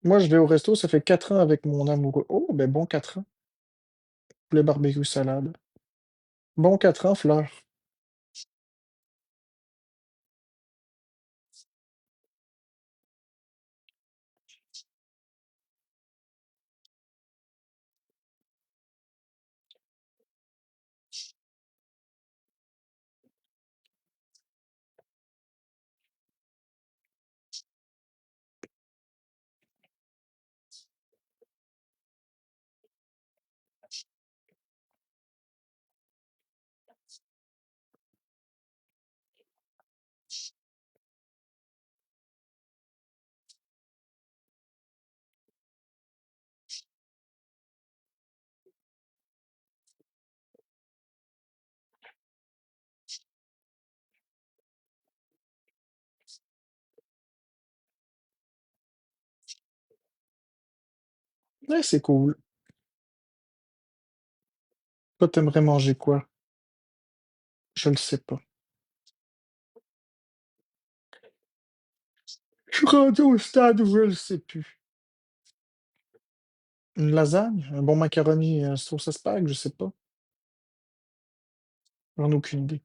Moi, je vais au resto, ça fait 4 ans avec mon amoureux. Oh, ben bon 4 ans. Poulet barbecue salade. Bon 4 ans, Fleur. Ouais, c'est cool. Toi, t'aimerais manger quoi? Je ne sais pas. Je suis rendu au stade où je le sais plus. Une lasagne? Un bon macaroni, sauce à spag? Je sais pas. J'en ai aucune idée.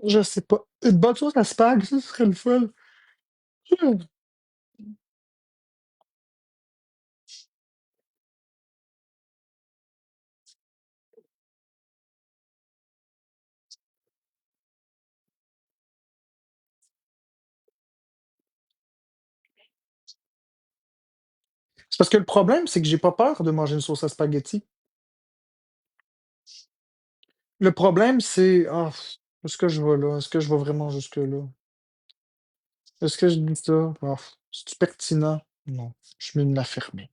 Je sais pas. Une bonne sauce à spag, ça serait le fun. Hmm. C'est parce que le problème, c'est que j'ai pas peur de manger une sauce à spaghetti. Le problème, c'est est-ce que je vais là? Est-ce que je vais vraiment jusque-là? Est-ce que je dis ça? C'est-tu pertinent? Non, je suis mieux de la fermer.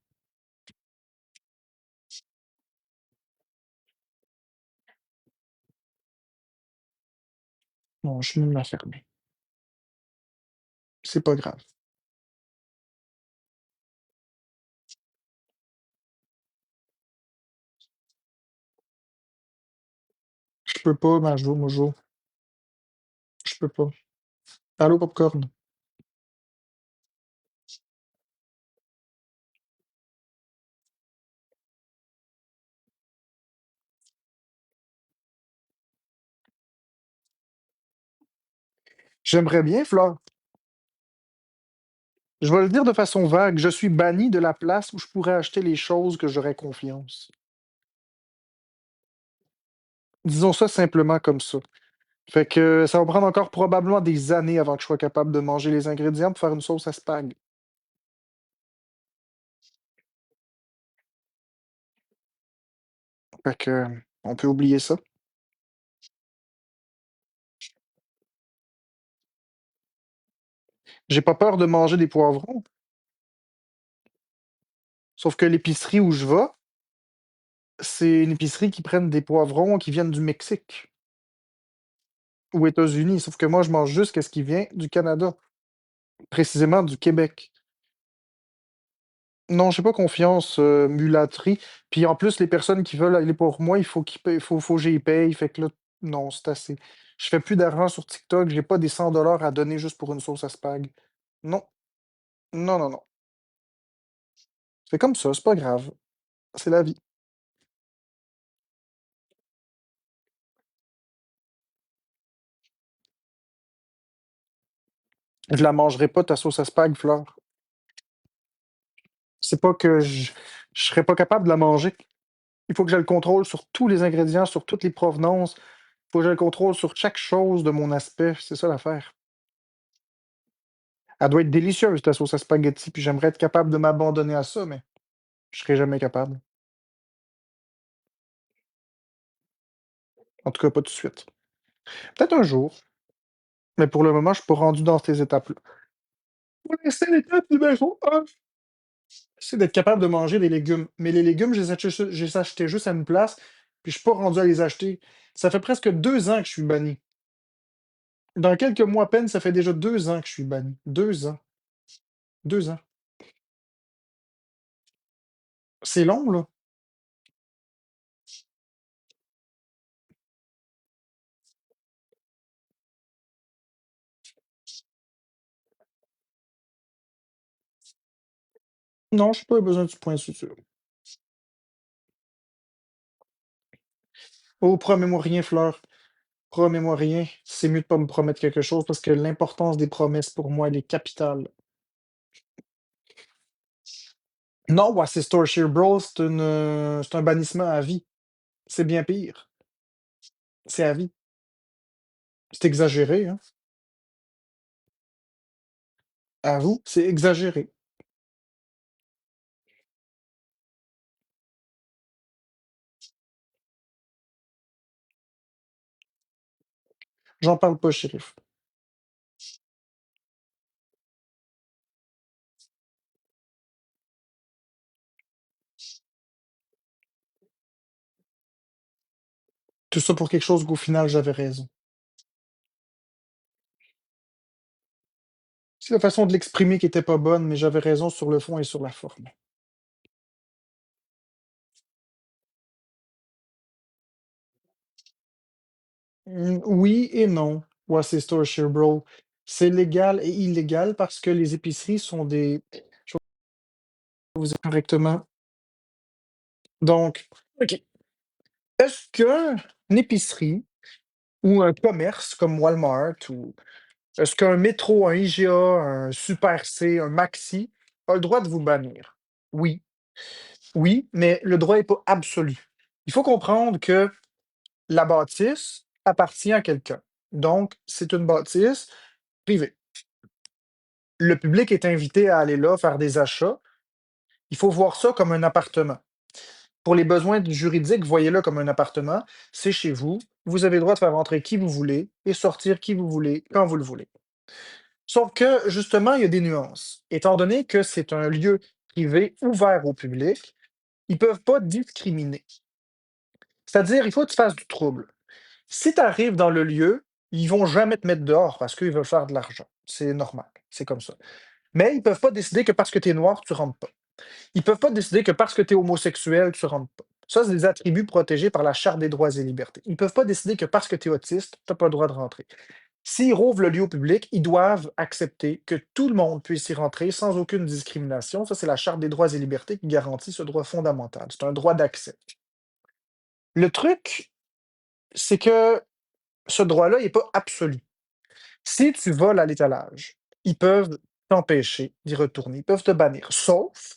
Non, je suis mieux de la fermer. C'est pas grave. Je peux pas, Majo, Mojo. Je peux pas. Allô, Popcorn? J'aimerais bien, Flore. Je vais le dire de façon vague. Je suis banni de la place où je pourrais acheter les choses que j'aurais confiance. Disons ça simplement comme ça. Fait que ça va prendre encore probablement des années avant que je sois capable de manger les ingrédients pour faire une sauce à spag. Fait que, on peut oublier ça. J'ai pas peur de manger des poivrons, sauf que l'épicerie où je vais, c'est une épicerie qui prenne des poivrons qui viennent du Mexique ou États-Unis, sauf que moi, je mange juste ce qui vient du Canada, précisément du Québec. Non, j'ai pas confiance, mulâtrie. Puis en plus, les personnes qui veulent aller pour moi, il faut qu'ils paient, faut que j'y paye. Fait que là, non, c'est assez. Je fais plus d'argent sur TikTok, j'ai pas des 100 $ à donner juste pour une sauce à spag. Non, non, non, non. C'est comme ça, c'est pas grave. C'est la vie. Je la mangerai pas, ta sauce à spag, Fleur. C'est pas que je serais pas capable de la manger. Il faut que j'ai le contrôle sur tous les ingrédients, sur toutes les provenances. Il faut que j'ai le contrôle sur chaque chose de mon aspect. C'est ça l'affaire. Elle doit être délicieuse, ta sauce à spaghetti, puis j'aimerais être capable de m'abandonner à ça, mais je serai jamais capable. En tout cas, pas tout de suite. Peut-être un jour, mais pour le moment, je suis pas rendu dans ces étapes-là. Pour l'instant, l'étape numéro 1, c'est d'être capable de manger des légumes. Mais les légumes, je les achetais juste à une place, puis je suis pas rendu à les acheter. Ça fait presque 2 ans que je suis banni. Dans quelques mois à peine, ça fait déjà 2 ans que je suis banni. 2 ans. 2 ans. C'est long, là. Non, je n'ai pas besoin du point de suture. Oh, promets-moi rien, Fleur. Promets-moi rien. C'est mieux de pas me promettre quelque chose parce que l'importance des promesses, pour moi, elle est capitale. Non, Worcestershire Bros, c'est un bannissement à vie. C'est bien pire. C'est à vie. C'est exagéré, hein. À vous, c'est exagéré. J'en parle pas, shérif. Tout ça pour quelque chose qu'au final, j'avais raison. C'est la façon de l'exprimer qui était pas bonne, mais j'avais raison sur le fond et sur la forme. Oui et non. Worcestershire Bros. C'est légal et illégal parce que les épiceries sont des. Je vais vous dire correctement. Donc, OK. Est-ce qu'une épicerie ou un commerce comme Walmart ou est-ce qu'un métro, un IGA, un Super C, un Maxi a le droit de vous bannir? Oui. Oui, mais le droit n'est pas absolu. Il faut comprendre que la bâtisse appartient à quelqu'un. Donc, c'est une bâtisse privée. Le public est invité à aller là faire des achats. Il faut voir ça comme un appartement. Pour les besoins juridiques, voyez-le comme un appartement. C'est chez vous. Vous avez le droit de faire entrer qui vous voulez et sortir qui vous voulez quand vous le voulez. Sauf que, justement, il y a des nuances. Étant donné que c'est un lieu privé ouvert au public, ils ne peuvent pas discriminer. C'est-à-dire, il faut que tu fasses du trouble. Si tu arrives dans le lieu, ils vont jamais te mettre dehors parce qu'ils veulent faire de l'argent. C'est normal. C'est comme ça. Mais ils peuvent pas décider que parce que tu es noir, tu rentres pas. Ils peuvent pas décider que parce que tu es homosexuel, tu rentres pas. Ça, c'est des attributs protégés par la Charte des droits et libertés. Ils peuvent pas décider que parce que tu es autiste, tu n'as pas le droit de rentrer. S'ils rouvrent le lieu au public, ils doivent accepter que tout le monde puisse y rentrer sans aucune discrimination. Ça, c'est la Charte des droits et libertés qui garantit ce droit fondamental. C'est un droit d'accès. Le truc, c'est que ce droit-là n'est pas absolu. Si tu voles à l'étalage, ils peuvent t'empêcher d'y retourner. Ils peuvent te bannir. Sauf,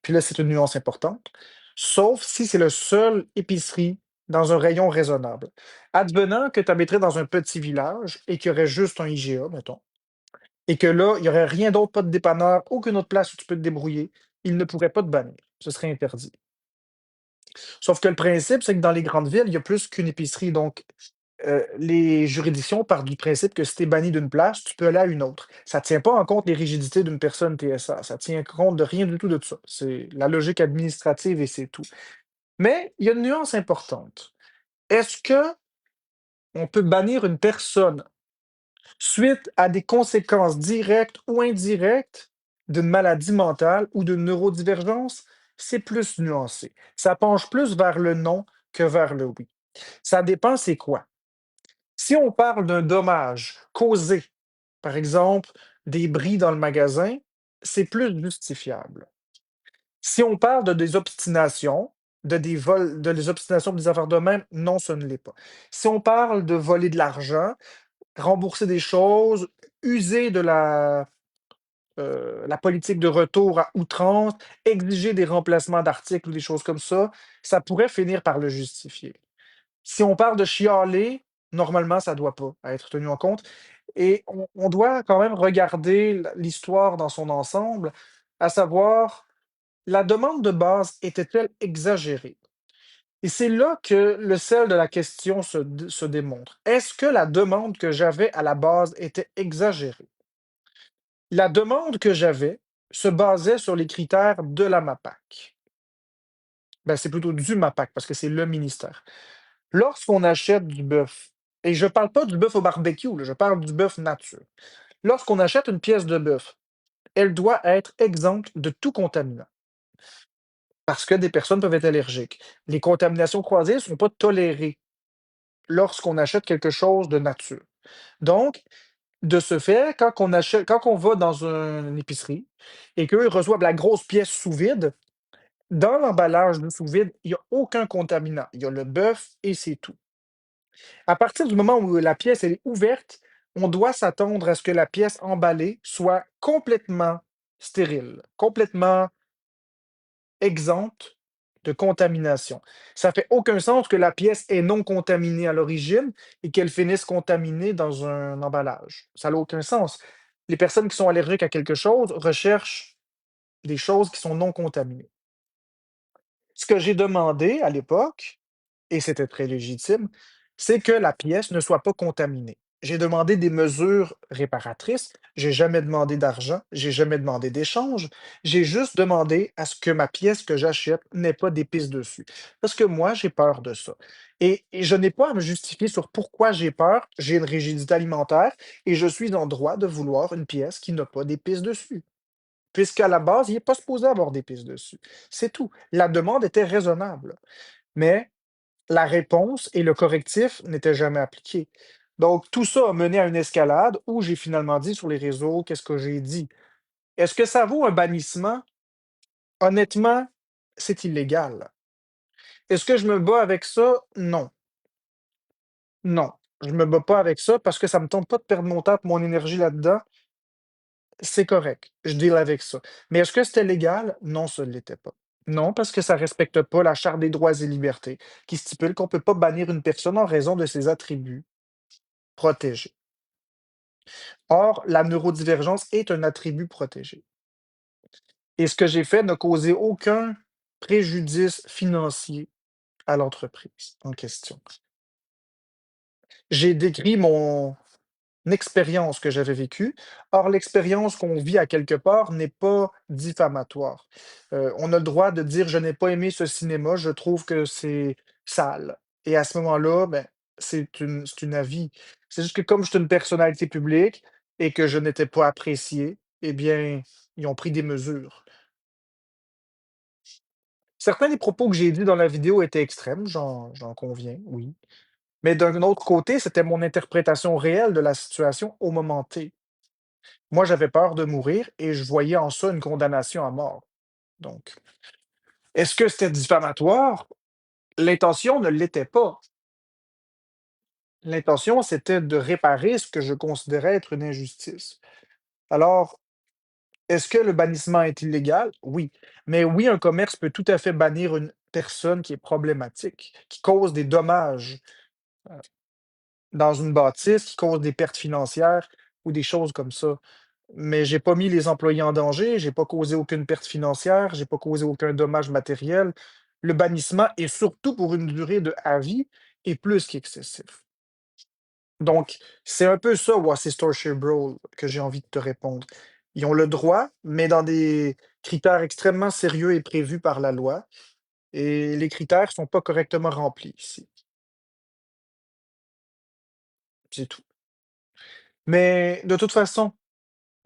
puis là, c'est une nuance importante, sauf si c'est le seul épicerie dans un rayon raisonnable. Advenant que tu habiterais dans un petit village et qu'il y aurait juste un IGA, mettons, et que là, il n'y aurait rien d'autre, pas de dépanneur, aucune autre place où tu peux te débrouiller, ils ne pourraient pas te bannir. Ce serait interdit. Sauf que le principe, c'est que dans les grandes villes, il y a plus qu'une épicerie. Donc, les juridictions partent du principe que si tu es banni d'une place, tu peux aller à une autre. Ça ne tient pas en compte les rigidités d'une personne TSA. Ça tient compte de rien du tout de ça. C'est la logique administrative et c'est tout. Mais il y a une nuance importante. Est-ce que on peut bannir une personne suite à des conséquences directes ou indirectes d'une maladie mentale ou d'une neurodivergence? C'est plus nuancé. Ça penche plus vers le non que vers le oui. Ça dépend, c'est quoi. Si on parle d'un dommage causé, par exemple, des bris dans le magasin, c'est plus justifiable. Si on parle de des obstinations, de des vols, de des obstinations, des affaires de même, non, ce ne l'est pas. Si on parle de voler de l'argent, rembourser des choses, user de la politique de retour à outrance, exiger des remplacements d'articles ou des choses comme ça pourrait finir par le justifier. Si on parle de chialer, normalement, ça ne doit pas être tenu en compte et on doit quand même regarder l'histoire dans son ensemble, à savoir, la demande de base était-elle exagérée? Et c'est là que le sel de la question se démontre. Est-ce que la demande que j'avais à la base était exagérée? La demande que j'avais se basait sur les critères de la MAPAC. Ben, c'est plutôt du MAPAC parce que c'est le ministère. Lorsqu'on achète du bœuf, et je parle pas du bœuf au barbecue, là, je parle du bœuf nature. Lorsqu'on achète une pièce de bœuf, elle doit être exempte de tout contaminant parce que des personnes peuvent être allergiques. Les contaminations croisées ne sont pas tolérées lorsqu'on achète quelque chose de nature. Donc, de ce fait, quand on va dans une épicerie et qu'eux reçoivent la grosse pièce sous vide, dans l'emballage de sous vide, il n'y a aucun contaminant. Il y a le bœuf et c'est tout. À partir du moment où la pièce elle est ouverte, on doit s'attendre à ce que la pièce emballée soit complètement stérile, complètement exempte de contamination. Ça fait aucun sens que la pièce est non contaminée à l'origine et qu'elle finisse contaminée dans un emballage. Ça n'a aucun sens. Les personnes qui sont allergiques à quelque chose recherchent des choses qui sont non contaminées. Ce que j'ai demandé à l'époque, et c'était très légitime, c'est que la pièce ne soit pas contaminée. J'ai demandé des mesures réparatrices, j'ai jamais demandé d'argent, j'ai jamais demandé d'échange, j'ai juste demandé à ce que ma pièce que j'achète n'ait pas d'épices dessus. Parce que moi, j'ai peur de ça. Et je n'ai pas à me justifier sur pourquoi j'ai peur, j'ai une rigidité alimentaire et je suis en droit de vouloir une pièce qui n'a pas d'épices dessus. Puisqu'à la base, il n'est pas supposé avoir d'épices dessus. C'est tout. La demande était raisonnable, mais la réponse et le correctif n'étaient jamais appliqués. Donc, tout ça a mené à une escalade où j'ai finalement dit sur les réseaux, qu'est-ce que j'ai dit? Est-ce que ça vaut un bannissement? Honnêtement, c'est illégal. Est-ce que je me bats avec ça? Non. Non. Je me bats pas avec ça parce que ça me tente pas de perdre mon temps et mon énergie là-dedans. C'est correct. Je deal avec ça. Mais est-ce que c'était légal? Non, ça ne l'était pas. Non, parce que ça respecte pas la Charte des droits et libertés, qui stipule qu'on peut pas bannir une personne en raison de ses attributs protégés. Or, la neurodivergence est un attribut protégé. Et ce que j'ai fait n'a causé aucun préjudice financier à l'entreprise en question. J'ai décrit mon expérience que j'avais vécue. Or, l'expérience qu'on vit à quelque part n'est pas diffamatoire. On a le droit de dire: «Je n'ai pas aimé ce cinéma, je trouve que c'est sale» et à ce moment-là, ben, c'est une avis. C'est juste que comme je suis une personnalité publique et que je n'étais pas apprécié, eh bien, ils ont pris des mesures. Certains des propos que j'ai dits dans la vidéo étaient extrêmes, j'en conviens, oui. Mais d'un autre côté, c'était mon interprétation réelle de la situation au moment T. Moi, j'avais peur de mourir et je voyais en ça une condamnation à mort. Donc, est-ce que c'était diffamatoire? L'intention ne l'était pas. L'intention, c'était de réparer ce que je considérais être une injustice. Alors, est-ce que le bannissement est illégal? Oui. Mais oui, un commerce peut tout à fait bannir une personne qui est problématique, qui cause des dommages dans une bâtisse, qui cause des pertes financières ou des choses comme ça. Mais j'ai pas mis les employés en danger, j'ai pas causé aucune perte financière, j'ai pas causé aucun dommage matériel. Le bannissement est surtout pour une durée de à vie et plus qu'excessif. Donc, c'est un peu ça, Worcester Bro, que j'ai envie de te répondre. Ils ont le droit, mais dans des critères extrêmement sérieux et prévus par la loi, et les critères sont pas correctement remplis ici. C'est tout. Mais de toute façon,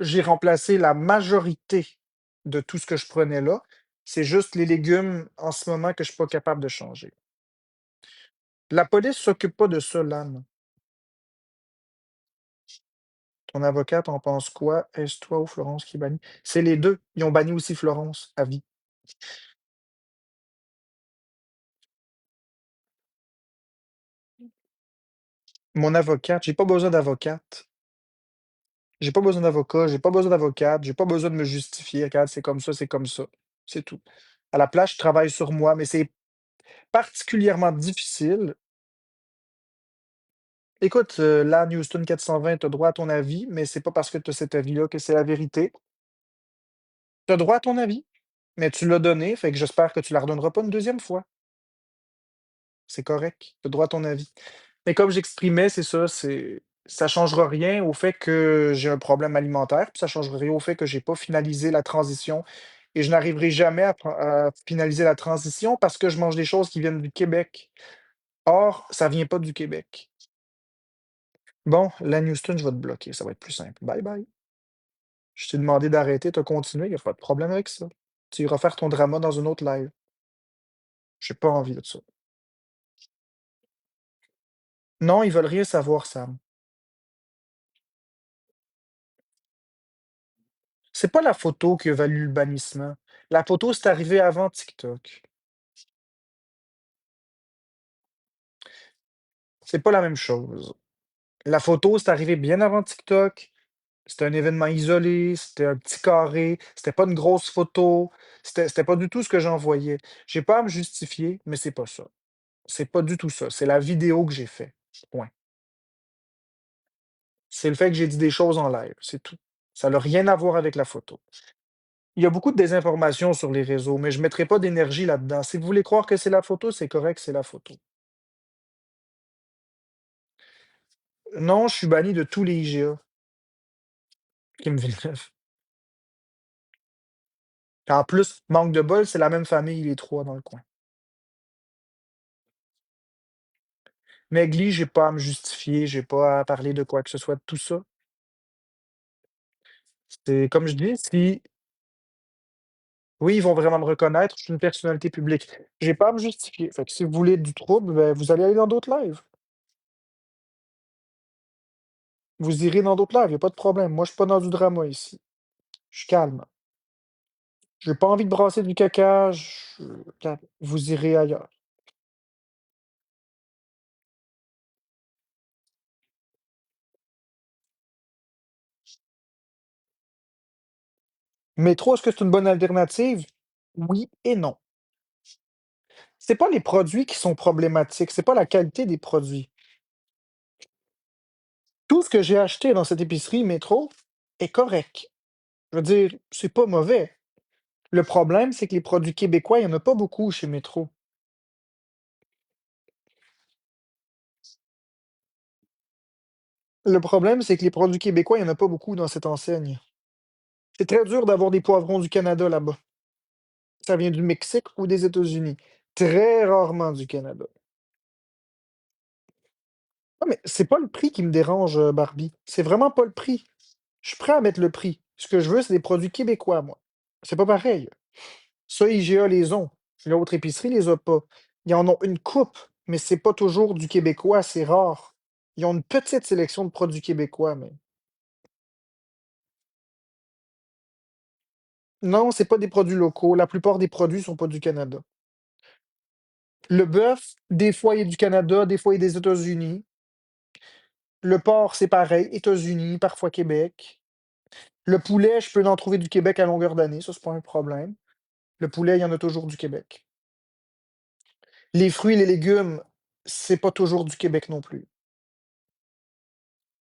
j'ai remplacé la majorité de tout ce que je prenais là. C'est juste les légumes en ce moment que je suis pas capable de changer. La police s'occupe pas de ça, l'âne. Ton avocat, en penses quoi? Est-ce toi ou Florence qui bannit? C'est les 2. Ils ont banni aussi Florence à vie. Mon avocate, j'ai pas besoin d'avocate. J'ai pas besoin d'avocat, j'ai pas besoin d'avocate, j'ai pas besoin de me justifier. Regarde, c'est comme ça, c'est comme ça. C'est tout. À la place, je travaille sur moi, mais c'est particulièrement difficile. Écoute, là, Houston 420, tu as droit à ton avis, mais c'est pas parce que tu as cet avis-là que c'est la vérité. Tu as droit à ton avis, mais tu l'as donné, fait que j'espère que tu la redonneras pas une deuxième fois. C'est correct. Tu as droit à ton avis. Mais comme j'exprimais, c'est ça, ça changera rien au fait que j'ai un problème alimentaire, puis ça changera rien au fait que j'ai pas finalisé la transition et je n'arriverai jamais à finaliser la transition parce que je mange des choses qui viennent du Québec. Or, ça vient pas du Québec. Bon, Lan Houston, je vais te bloquer, ça va être plus simple. Bye bye. Je t'ai demandé d'arrêter, tu as continué, il y a pas de problème avec ça. Tu iras faire ton drama dans une autre live. J'ai pas envie de ça. Non, ils veulent rien savoir, Sam. C'est pas la photo qui a valu le bannissement. La photo, c'est arrivé avant TikTok. C'est pas la même chose. La photo, c'est arrivé bien avant TikTok. C'était un événement isolé, c'était un petit carré, c'était pas une grosse photo, c'était pas du tout ce que j'envoyais. J'ai pas à me justifier, mais c'est pas ça. C'est pas du tout ça. C'est la vidéo que j'ai fait. Point. C'est le fait que j'ai dit des choses en live, c'est tout. Ça n'a rien à voir avec la photo. Il y a beaucoup de désinformation sur les réseaux, mais je ne mettrai pas d'énergie là-dedans. Si vous voulez croire que c'est la photo, c'est correct, c'est la photo. Non, je suis banni de tous les IGA, Kim Villeneuve. En plus, manque de bol, c'est la même famille, les 3 dans le coin. Megli, j'ai pas à me justifier, j'ai pas à parler de quoi que ce soit de tout ça. C'est comme je dis, si oui, ils vont vraiment me reconnaître, je suis une personnalité publique. J'ai pas à me justifier. Fait que si vous voulez du trouble, ben, vous allez aller dans d'autres lives. Vous irez dans d'autres lives, y a pas de problème. Moi, je suis pas dans du drama ici. Je suis calme. J'ai pas envie de brasser du caca, je calme. Vous irez ailleurs. Métro, est-ce que c'est une bonne alternative? Oui et non. C'est pas les produits qui sont problématiques, c'est pas la qualité des produits. Tout ce que j'ai acheté dans cette épicerie Métro est correct. Je veux dire, c'est pas mauvais. Le problème, c'est que les produits québécois, il y en a pas beaucoup chez Métro. Le problème, c'est que les produits québécois, il y en a pas beaucoup dans cette enseigne. C'est très dur d'avoir des poivrons du Canada là-bas. Ça vient du Mexique ou des États-Unis. Très rarement du Canada. Non, mais c'est pas le prix qui me dérange, Barbie. C'est vraiment pas le prix. Je suis prêt à mettre le prix. Ce que je veux, c'est des produits québécois, moi. C'est pas pareil. Ça, IGA les ont. L'autre épicerie les a pas. Ils en ont une coupe, mais c'est pas toujours du québécois, c'est rare. Ils ont une petite sélection de produits québécois, mais non, c'est pas des produits locaux. La plupart des produits sont pas du Canada. Le bœuf, des fois, il est du Canada, des fois, il est des États-Unis. Le porc, c'est pareil, États-Unis, parfois Québec. Le poulet, je peux en trouver du Québec à longueur d'année, ça, c'est pas un problème. Le poulet, il y en a toujours du Québec. Les fruits et les légumes, c'est pas toujours du Québec non plus.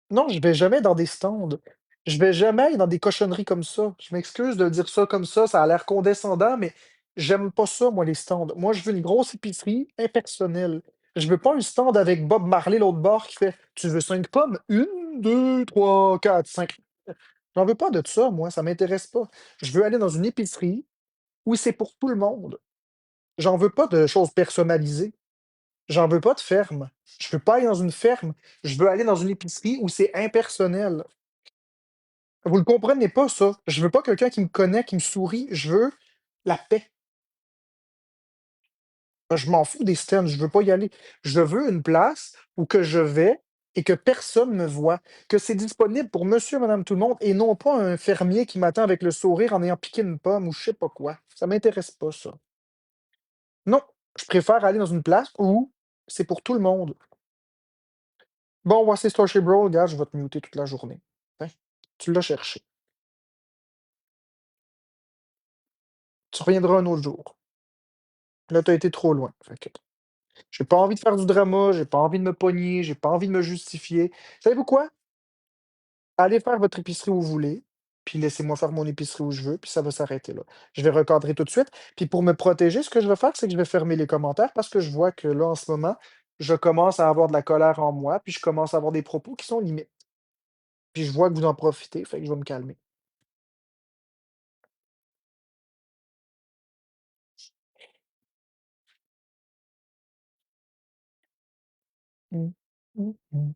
Non, je vais jamais dans des stands. Je vais jamais dans des cochonneries comme ça. Je m'excuse de dire ça comme ça a l'air condescendant, mais j'aime pas ça, moi, les stands. Moi, je veux une grosse épicerie impersonnelle. Je veux pas un stand avec Bob Marley, l'autre bord, qui fait: «Tu veux 5 pommes? Une, 2, 3, 4, 5. J'en veux pas de ça, moi, ça m'intéresse pas. Je veux aller dans une épicerie où c'est pour tout le monde. J'en veux pas de choses personnalisées. J'en veux pas de ferme. Je veux pas aller dans une ferme. Je veux aller dans une épicerie où c'est impersonnel. Vous le comprenez pas ça. Je veux pas quelqu'un qui me connaît, qui me sourit. Je veux la paix. Je m'en fous des stands, je veux pas y aller. Je veux une place où que je vais et que personne me voit, que c'est disponible pour monsieur, madame, tout le monde et non pas un fermier qui m'attend avec le sourire en ayant piqué une pomme ou je sais pas quoi. Ça m'intéresse pas ça. Non, je préfère aller dans une place où c'est pour tout le monde. Bon, voici Starship Bro, regarde, je vais te muter toute la journée. Hein? Tu l'as cherché. Tu reviendras un autre jour. Là, tu as été trop loin. Fait que j'ai pas envie de faire du drama, j'ai pas envie de me pogner, j'ai pas envie de me justifier. Savez-vous quoi? Allez faire votre épicerie où vous voulez, puis laissez-moi faire mon épicerie où je veux, puis ça va s'arrêter là. Je vais recadrer tout de suite. Puis pour me protéger, ce que je vais faire, c'est que je vais fermer les commentaires parce que je vois que là, en ce moment, je commence à avoir de la colère en moi, puis je commence à avoir des propos qui sont limites. Puis je vois que vous en profitez, fait que je vais me calmer. Mmh. Mmh mh.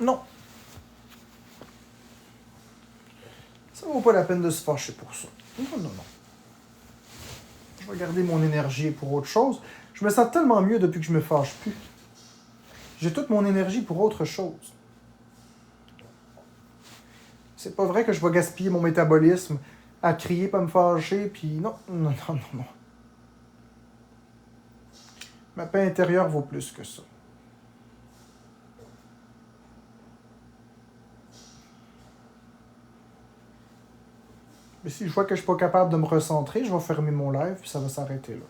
Non, ça vaut pas la peine de se fâcher pour ça. Non, non, non. Je vais garder mon énergie pour autre chose. Je me sens tellement mieux depuis que je me fâche plus. J'ai toute mon énergie pour autre chose. C'est pas vrai que je vais gaspiller mon métabolisme à crier, pas me fâcher, puis non, non, non, non, non. Ma paix intérieure vaut plus que ça. Mais si je vois que je suis pas capable de me recentrer, je vais fermer mon live, puis ça va s'arrêter là.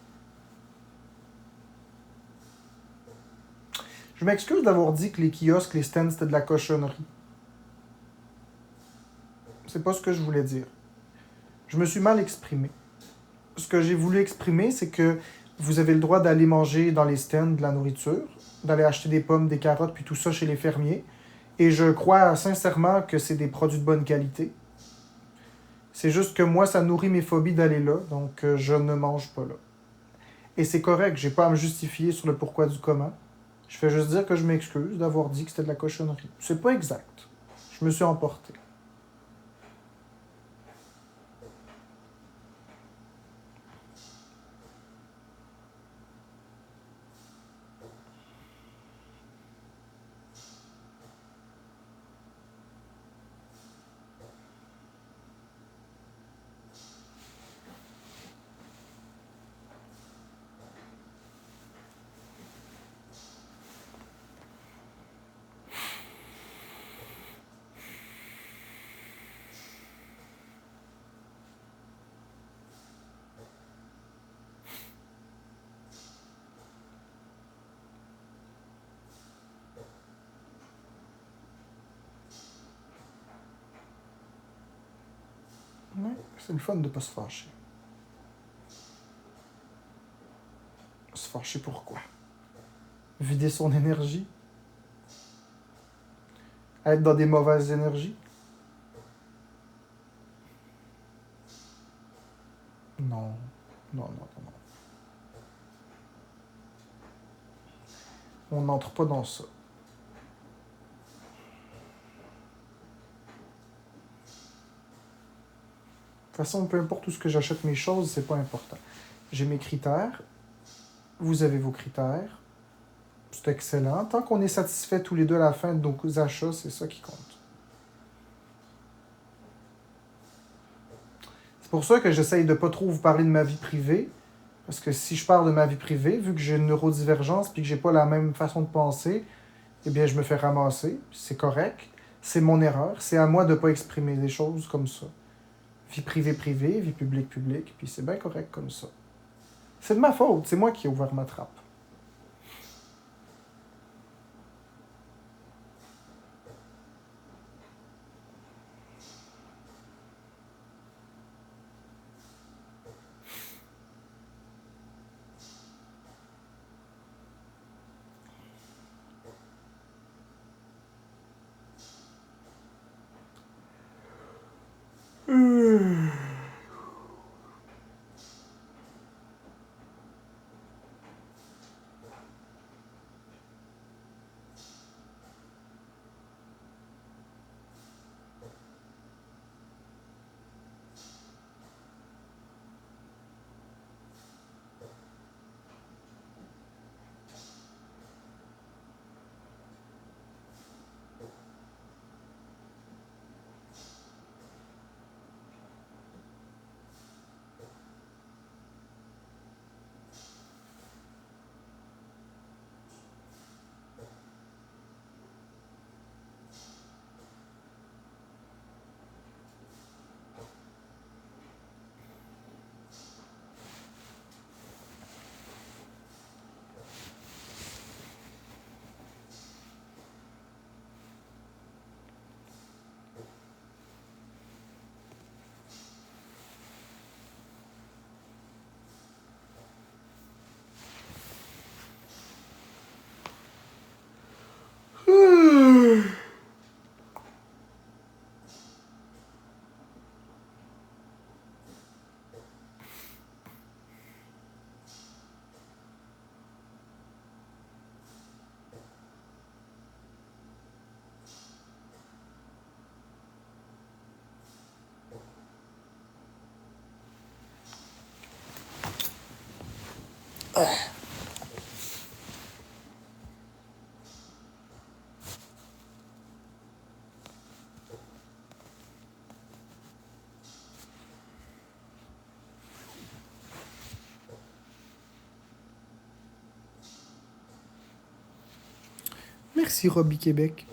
Je m'excuse d'avoir dit que les kiosques, les stands, c'était de la cochonnerie. C'est pas ce que je voulais dire. Je me suis mal exprimé. Ce que j'ai voulu exprimer, c'est que vous avez le droit d'aller manger dans les stands de la nourriture, d'aller acheter des pommes, des carottes, puis tout ça chez les fermiers. Et je crois sincèrement que c'est des produits de bonne qualité. C'est juste que moi, ça nourrit mes phobies d'aller là, donc je ne mange pas là. Et c'est correct, j'ai pas à me justifier sur le pourquoi du comment. Je fais juste dire que je m'excuse d'avoir dit que c'était de la cochonnerie. C'est pas exact. Je me suis emporté. Ouais, c'est le fun de pas se fâcher. Se fâcher pourquoi? Vider son énergie? Être dans des mauvaises énergies? Non. Non, non, non, non. On n'entre pas dans ça. De toute façon, peu importe où ce que j'achète mes choses, c'est pas important. J'ai mes critères, vous avez vos critères, c'est excellent. Tant qu'on est satisfait tous les deux à la fin de nos achats, c'est ça qui compte. C'est pour ça que j'essaye de pas trop vous parler de ma vie privée, parce que si je parle de ma vie privée, vu que j'ai une neurodivergence puis que j'ai pas la même façon de penser, eh bien je me fais ramasser, c'est correct. C'est mon erreur, c'est à moi de pas exprimer des choses comme ça. Vie privée privée, vie publique publique, puis c'est bien correct comme ça. C'est de ma faute, c'est moi qui ai ouvert ma trappe. Merci, Robbie Québec.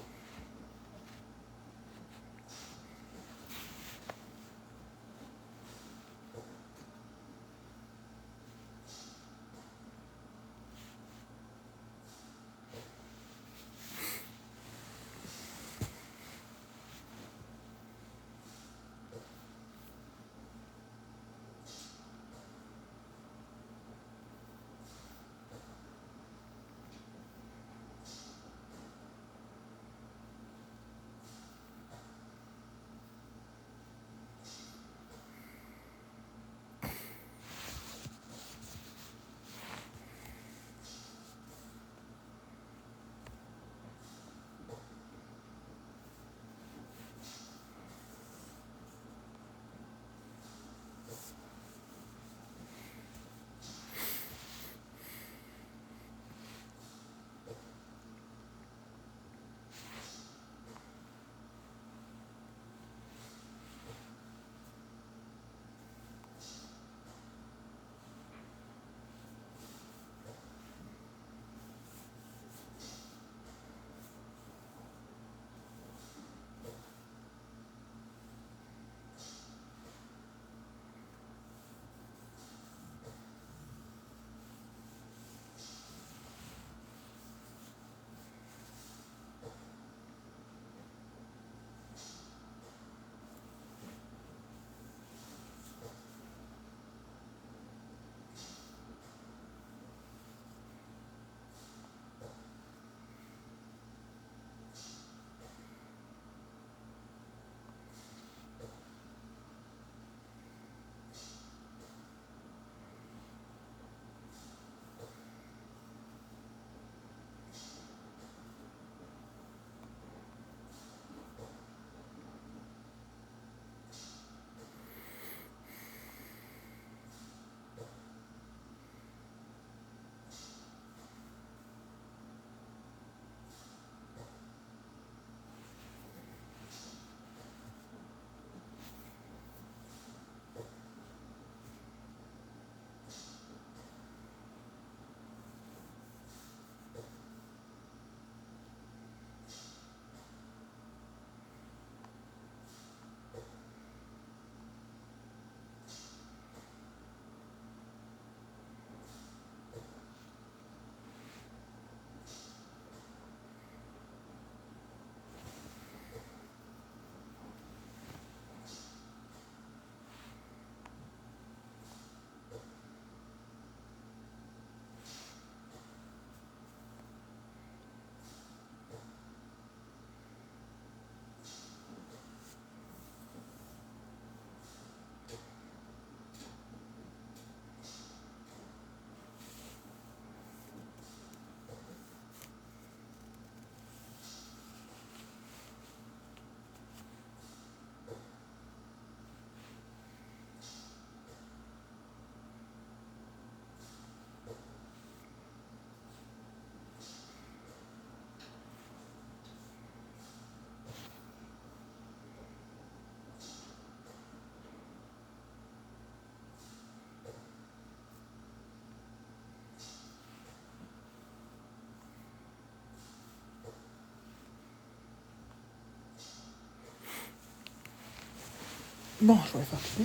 Bon, je vais faire pipi.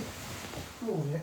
Oh, yeah.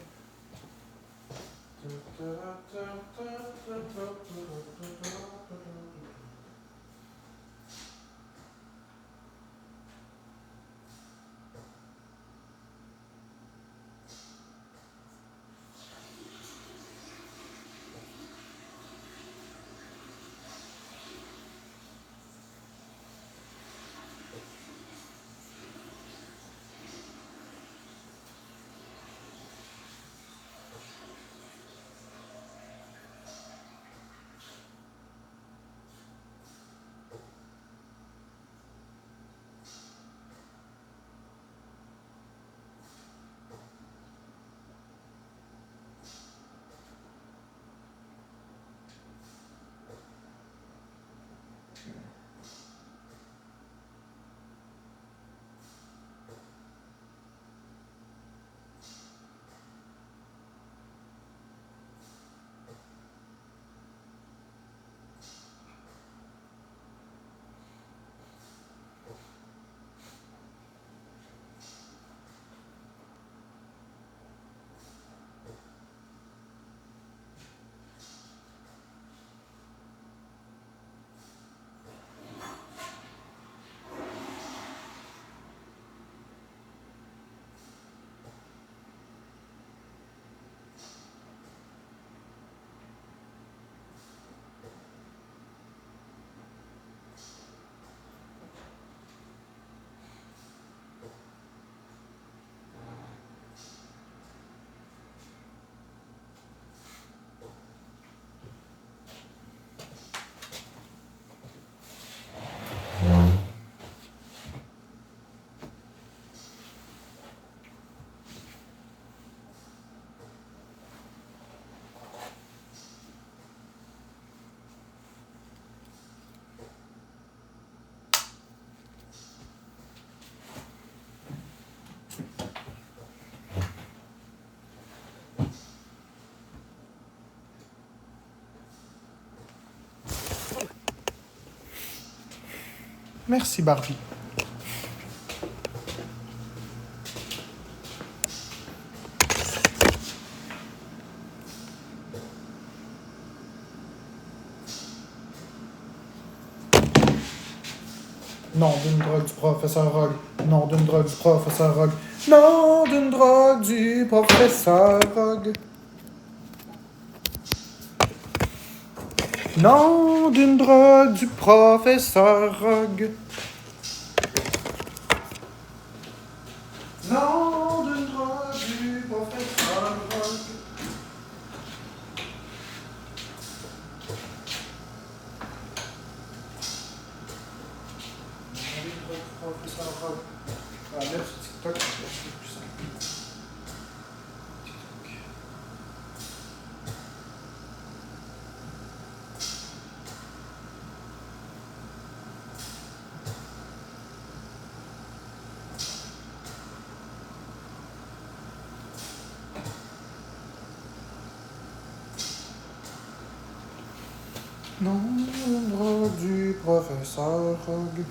Merci, Barbie. Non d'une drogue du professeur Rogue. Non d'une drogue du professeur Rogue. Non d'une drogue du professeur Rogue. Non d'une drogue du professeur Rogue. Non d'une drogue du professeur Rogue. Non d'une drogue du professeur Rogue. On va mettre sur TikTok, c'est plus simple. TikTok. Non d'une drogue du professeur Rogue.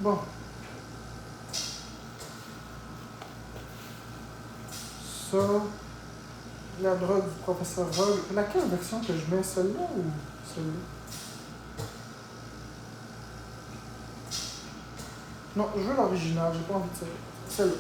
Bon. Ça, la drogue du professeur Rogue. Laquelle version que je mets, celle-là ou celle-là? Non, je veux l'original, j'ai pas envie de celle-là. Celle-là.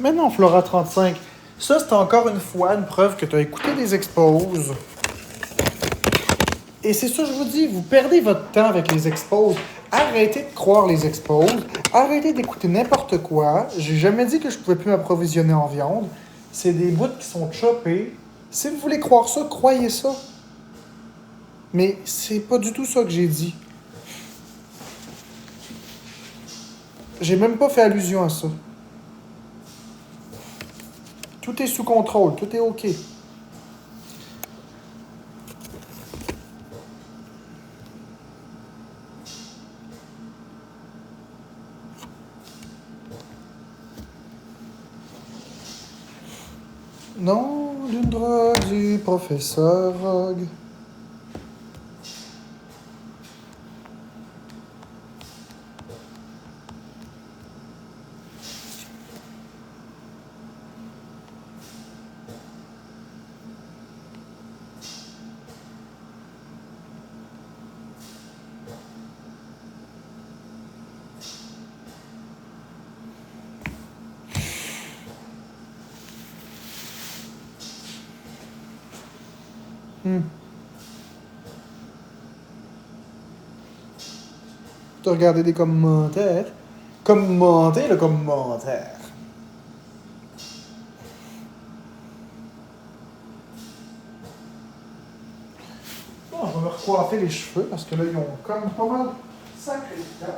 Mais non, Flora 35. Ça, c'est encore une fois une preuve que tu as écouté des exposes. Et c'est ça que je vous dis, vous perdez votre temps avec les exposes. Arrêtez de croire les exposes. Arrêtez d'écouter n'importe quoi. J'ai jamais dit que je pouvais plus m'approvisionner en viande. C'est des bouts qui sont choppés. Si vous voulez croire ça, croyez ça. Mais c'est pas du tout ça que j'ai dit. J'ai même pas fait allusion à ça. Tout est sous contrôle, tout est OK. Non, d'une drogue du professeur Rogue. Tu as regardé des commentaires. Commentez le commentaire. Bon, je vais me recoiffer les cheveux parce que là, ils ont comme pas mal sacré le temps.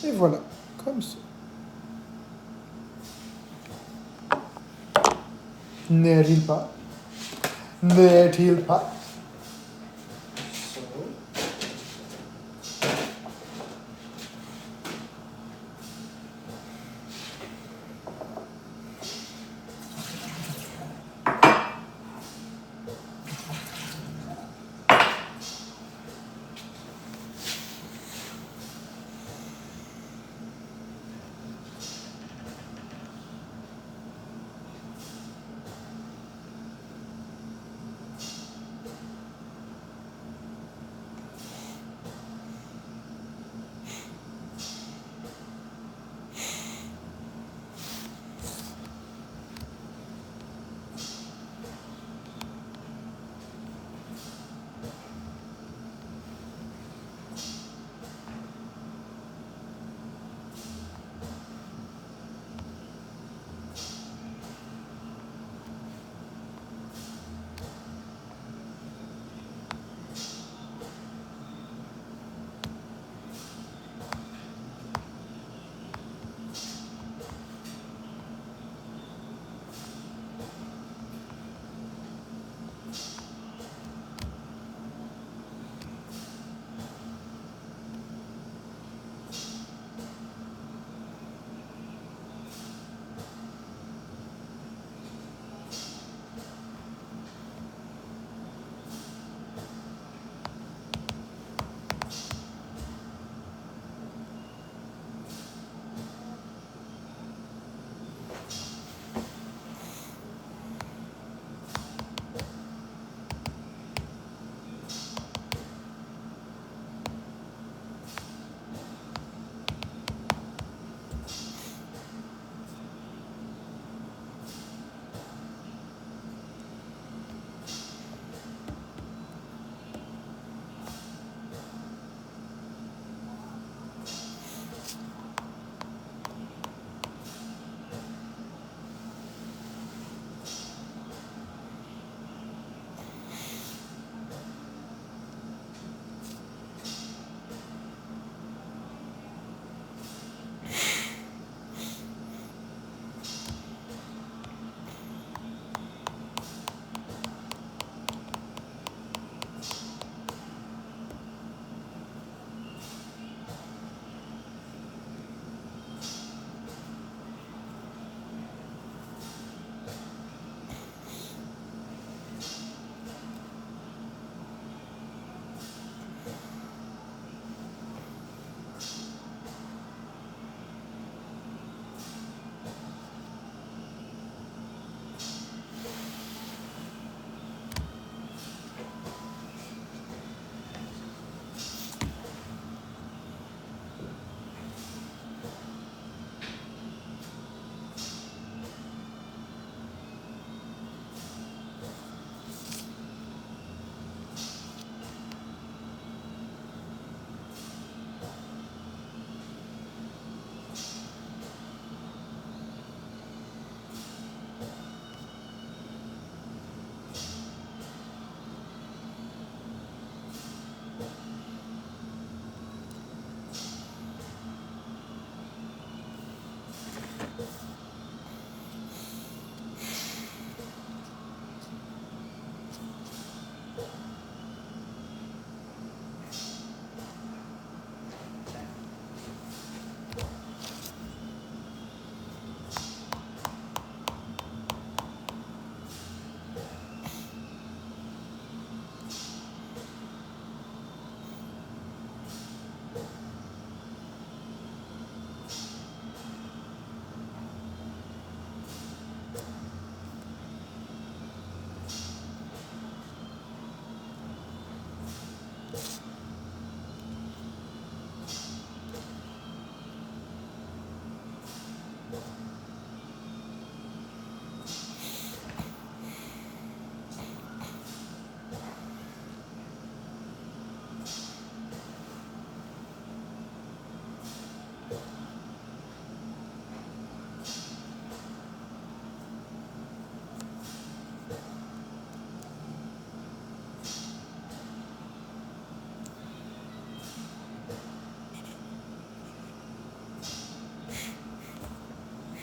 Et voilà, comme ça. N'est-il pas? N'est-il pas?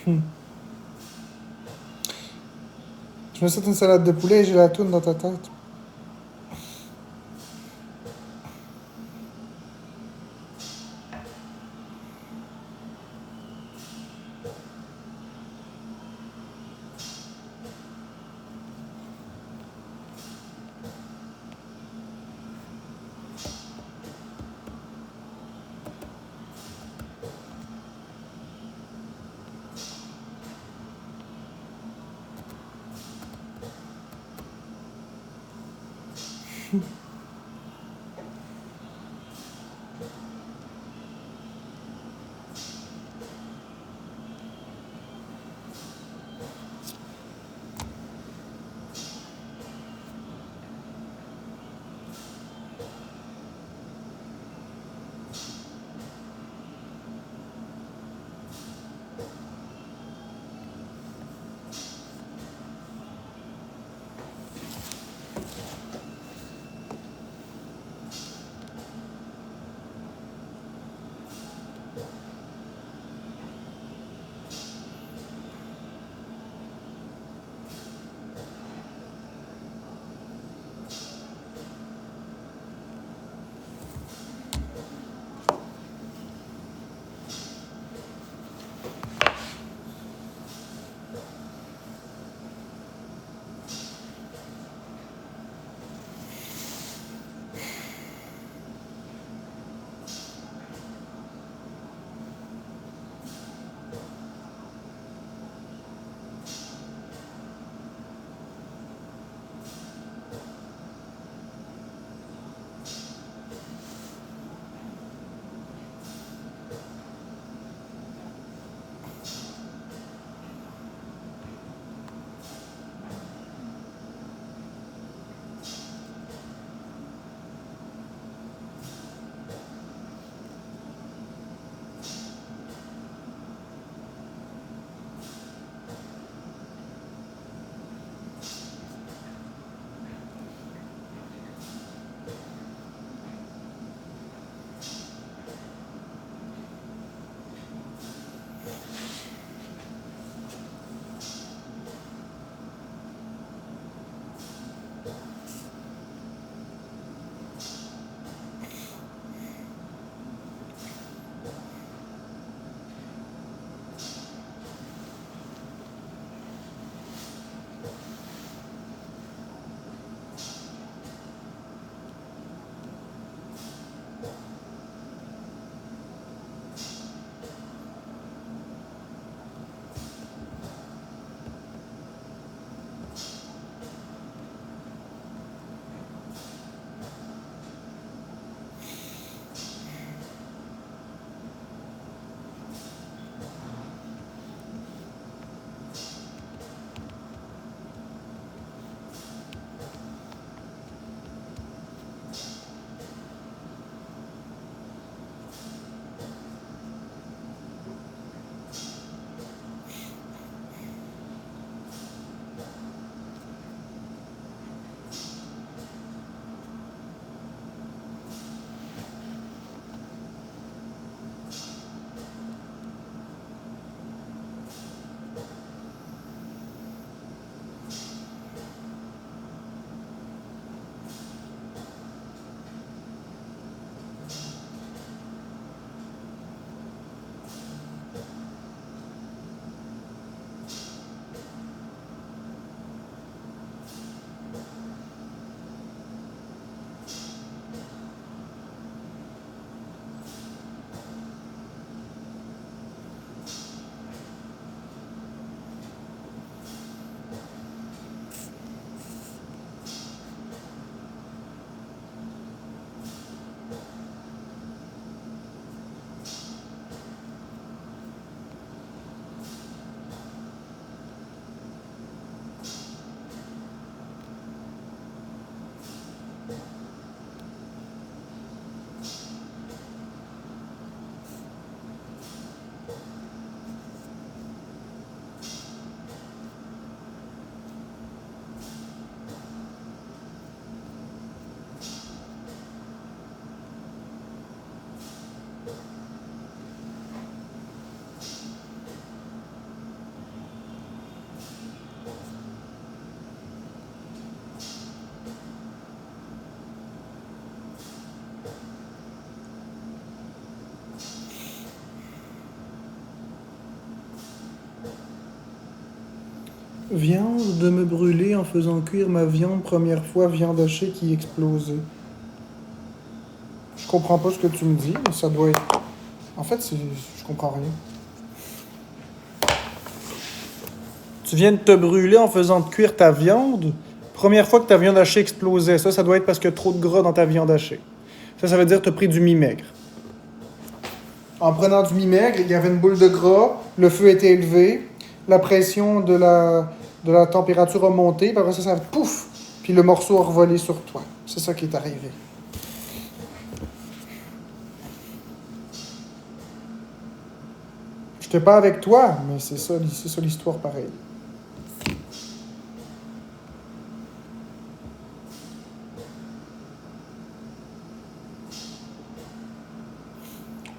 Hmm. Je me souhaite une salade de poulet et j'ai la toune dans ta tête. Viande de me brûler en faisant cuire ma viande, première fois, viande hachée qui explosait. Je comprends pas ce que tu me dis, mais ça doit être. En fait, je comprends rien. Tu viens de te brûler en faisant cuire ta viande. Première fois que ta viande hachée explosait. Ça doit être parce qu'il y a trop de gras dans ta viande hachée. Ça veut dire que tu as pris du mi-maigre. En prenant du mi-maigre, il y avait une boule de gras, le feu était élevé, la pression de la température a monté, puis après ça pouf, puis le morceau a revolé sur toi. C'est ça qui est arrivé. J'étais pas avec toi, mais c'est ça l'histoire pareil.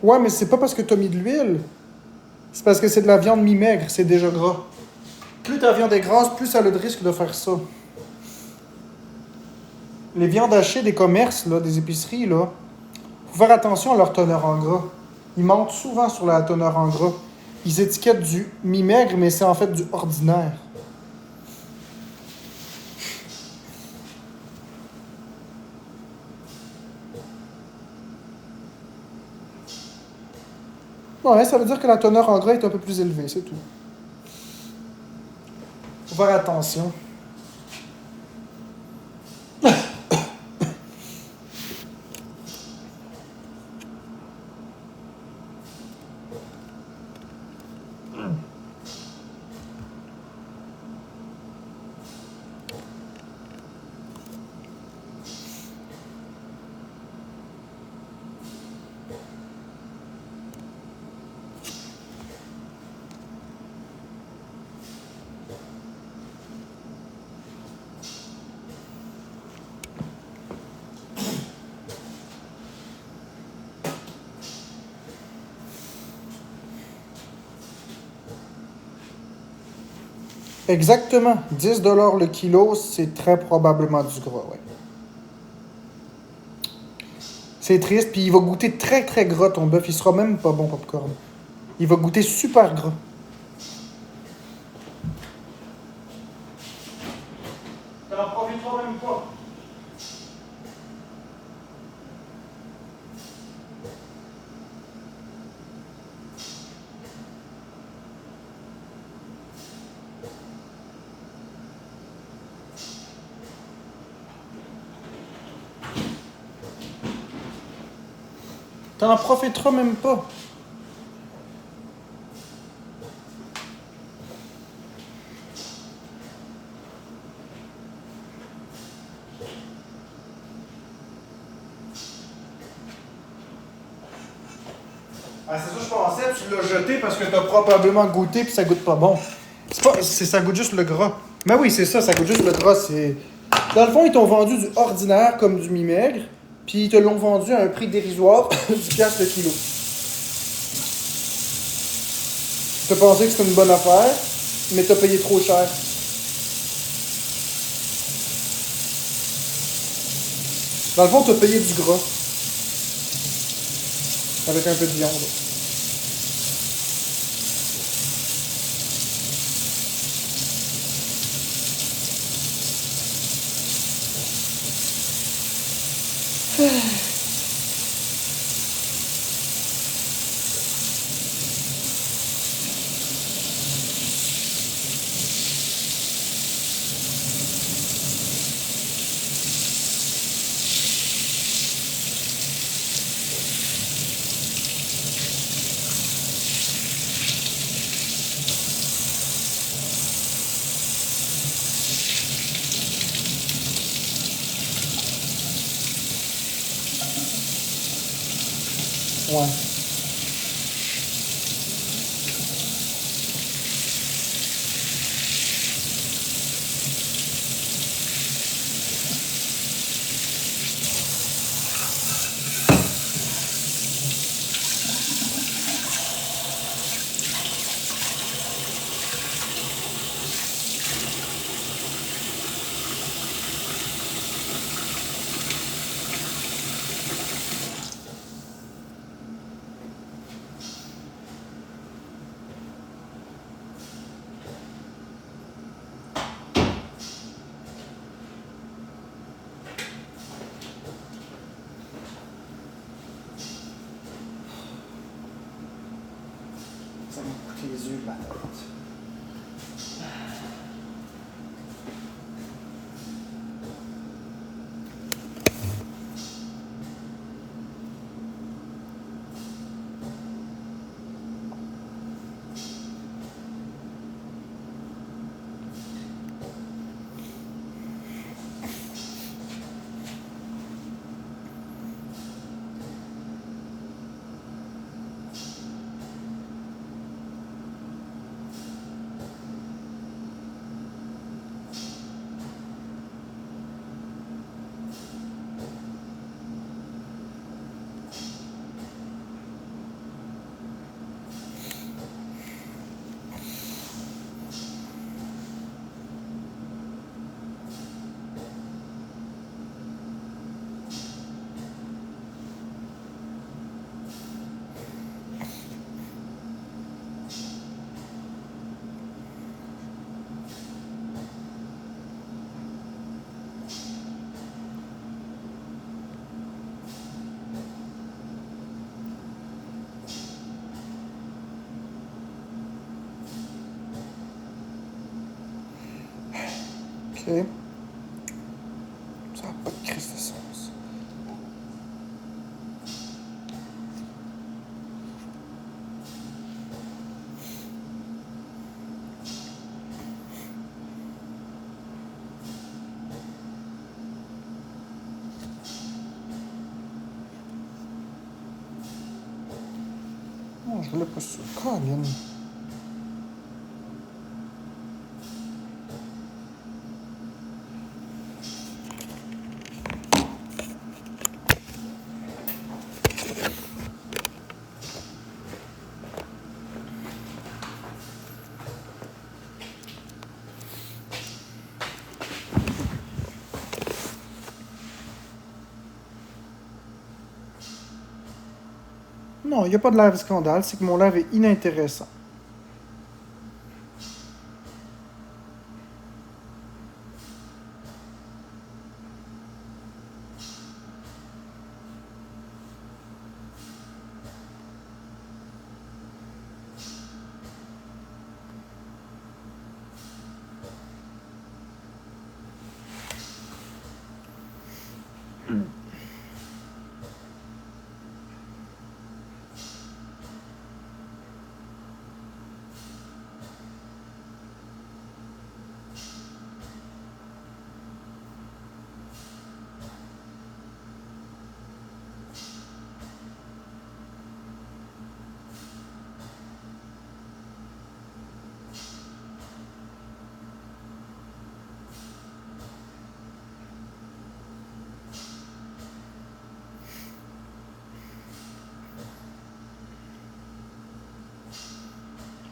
Ouais, mais c'est pas parce que t'as mis de l'huile. C'est parce que c'est de la viande mi-maigre, c'est déjà gras. Plus ta viande est grasse, plus elle a le risque de faire ça. Les viandes hachées des commerces, là, des épiceries, là, faut faire attention à leur teneur en gras. Ils mentent souvent sur la teneur en gras. Ils étiquettent du mi-maigre, mais c'est en fait du ordinaire. Ouais, ça veut dire que la teneur en gras est un peu plus élevée, c'est tout. Faut faire attention. Exactement. 10$ le kilo, c'est très probablement du gras, ouais. C'est triste, puis il va goûter très très gras ton bœuf. Il sera même pas bon popcorn. Il va goûter super gras. T'en profiteras même pas. T'en profiteras même pas. Ah, c'est ça que je pensais, tu l'as jeté parce que t'as probablement goûté puis ça goûte pas bon. Ça goûte juste le gras. Mais oui, c'est ça goûte juste le gras. Dans le fond, ils t'ont vendu du ordinaire comme du mi-maigre, puis ils te l'ont vendu à un prix dérisoire, 10$ le kilo. T'as pensé que c'était une bonne affaire, mais t'as payé trop cher. Dans le fond, t'as payé du gras. Avec un peu de viande. Ouais. Ça me coûte les yeux, la tête. Ok. Ça n'a pas de crise de sens. Non, je voulais pas ça. Colin. Non, il n'y a pas de l'air de scandale, c'est que mon live est inintéressant.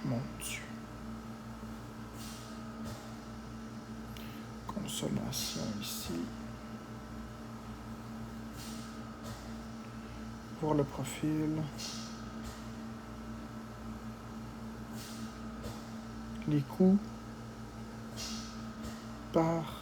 Mon Dieu. Consommation ici. Voir le profil. Les coûts par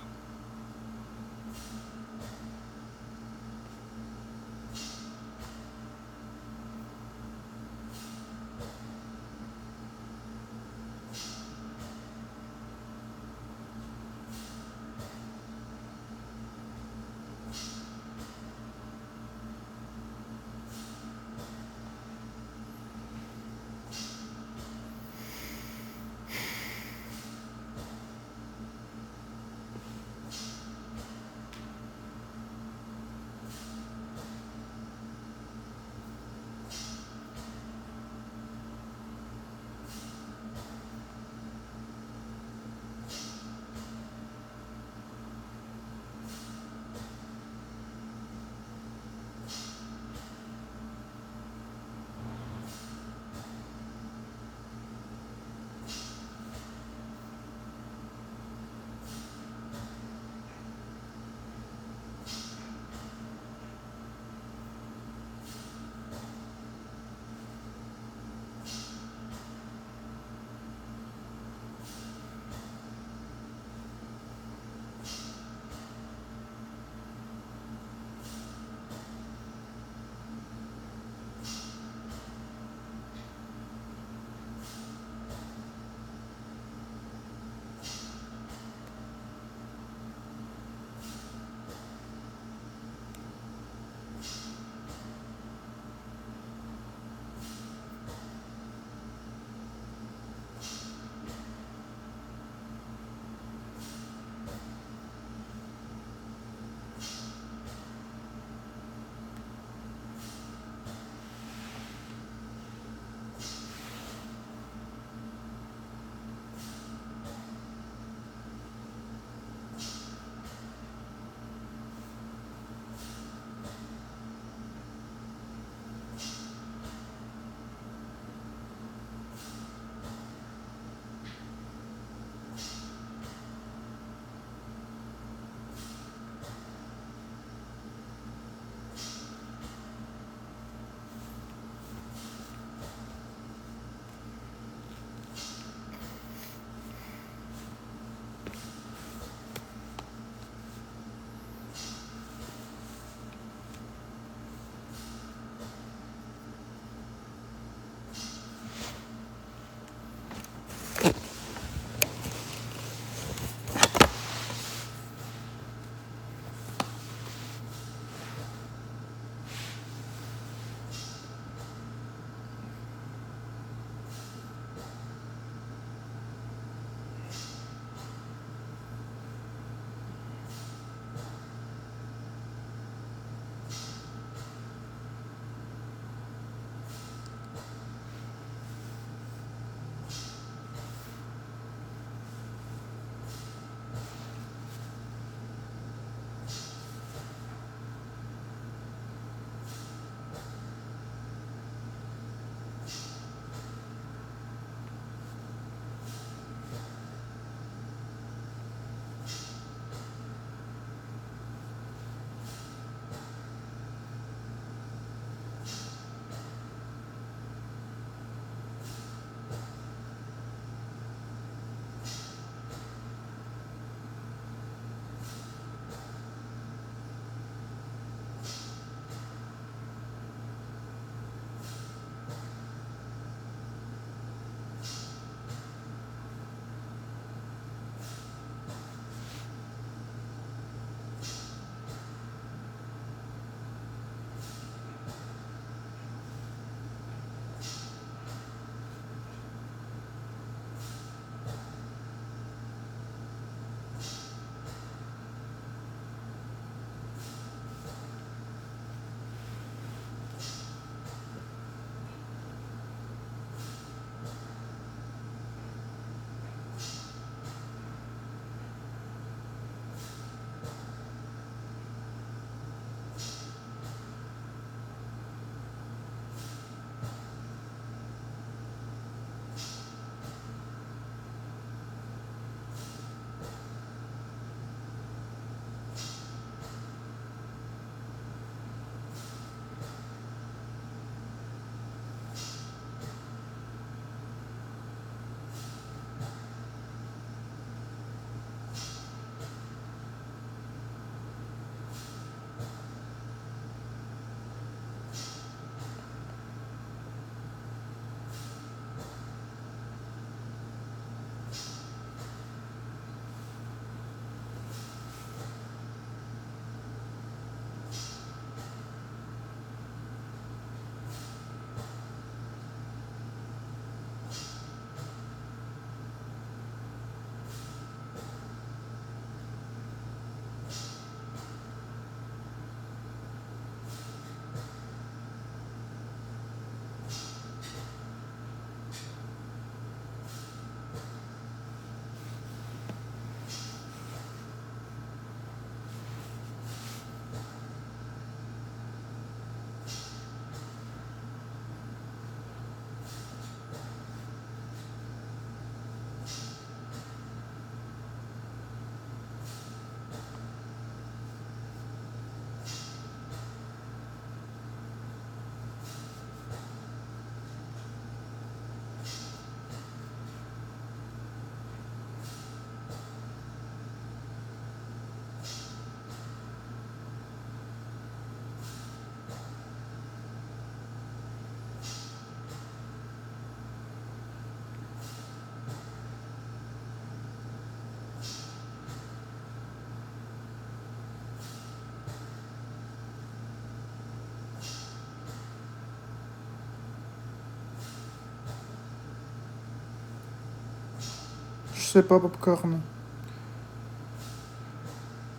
sais pas, popcorn.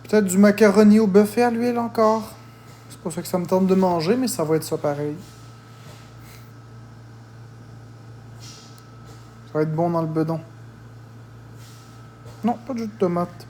Peut-être du macaroni au buffet à l'huile encore. C'est pas ça que ça me tente de manger, mais ça va être ça pareil. Ça va être bon dans le bedon. Non, pas de jus de tomate.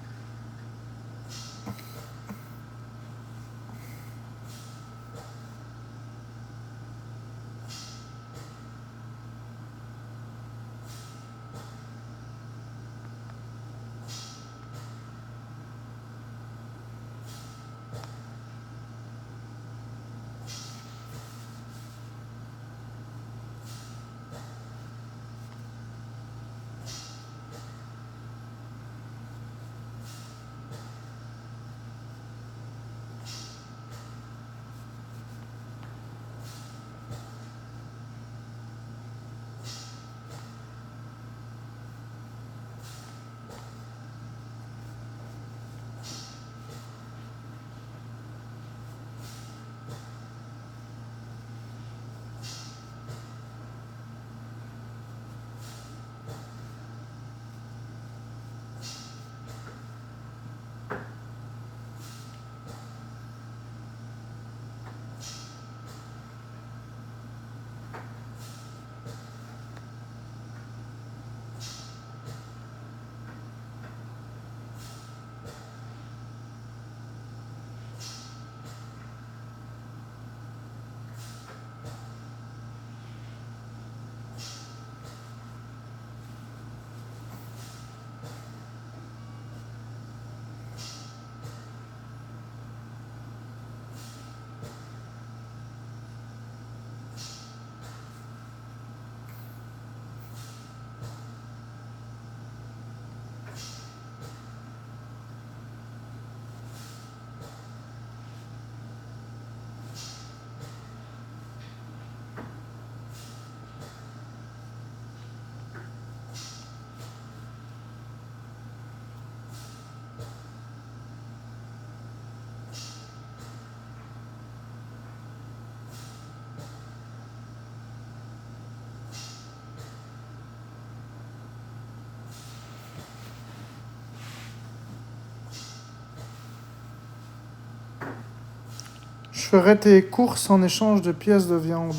Je ferai tes courses en échange de pièces de viande.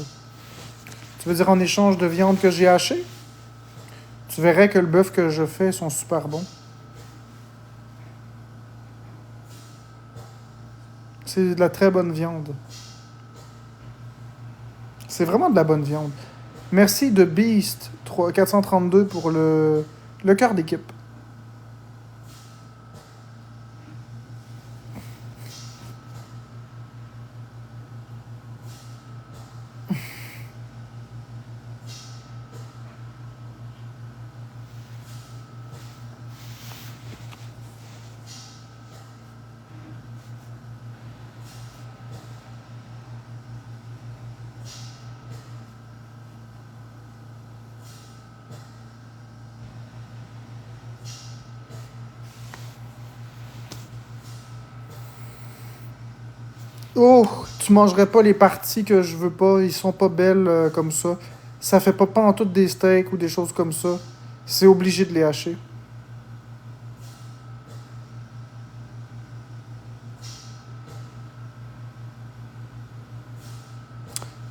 Tu veux dire en échange de viande que j'ai hachée? Tu verrais que le bœuf que je fais sont super bons. C'est de la très bonne viande. C'est vraiment de la bonne viande. Merci de Beast 432 pour le cœur d'équipe. Oh, tu mangerais pas les parties que je veux pas. Ils sont pas belles comme ça. Ça fait pas en tout des steaks ou des choses comme ça. C'est obligé de les hacher.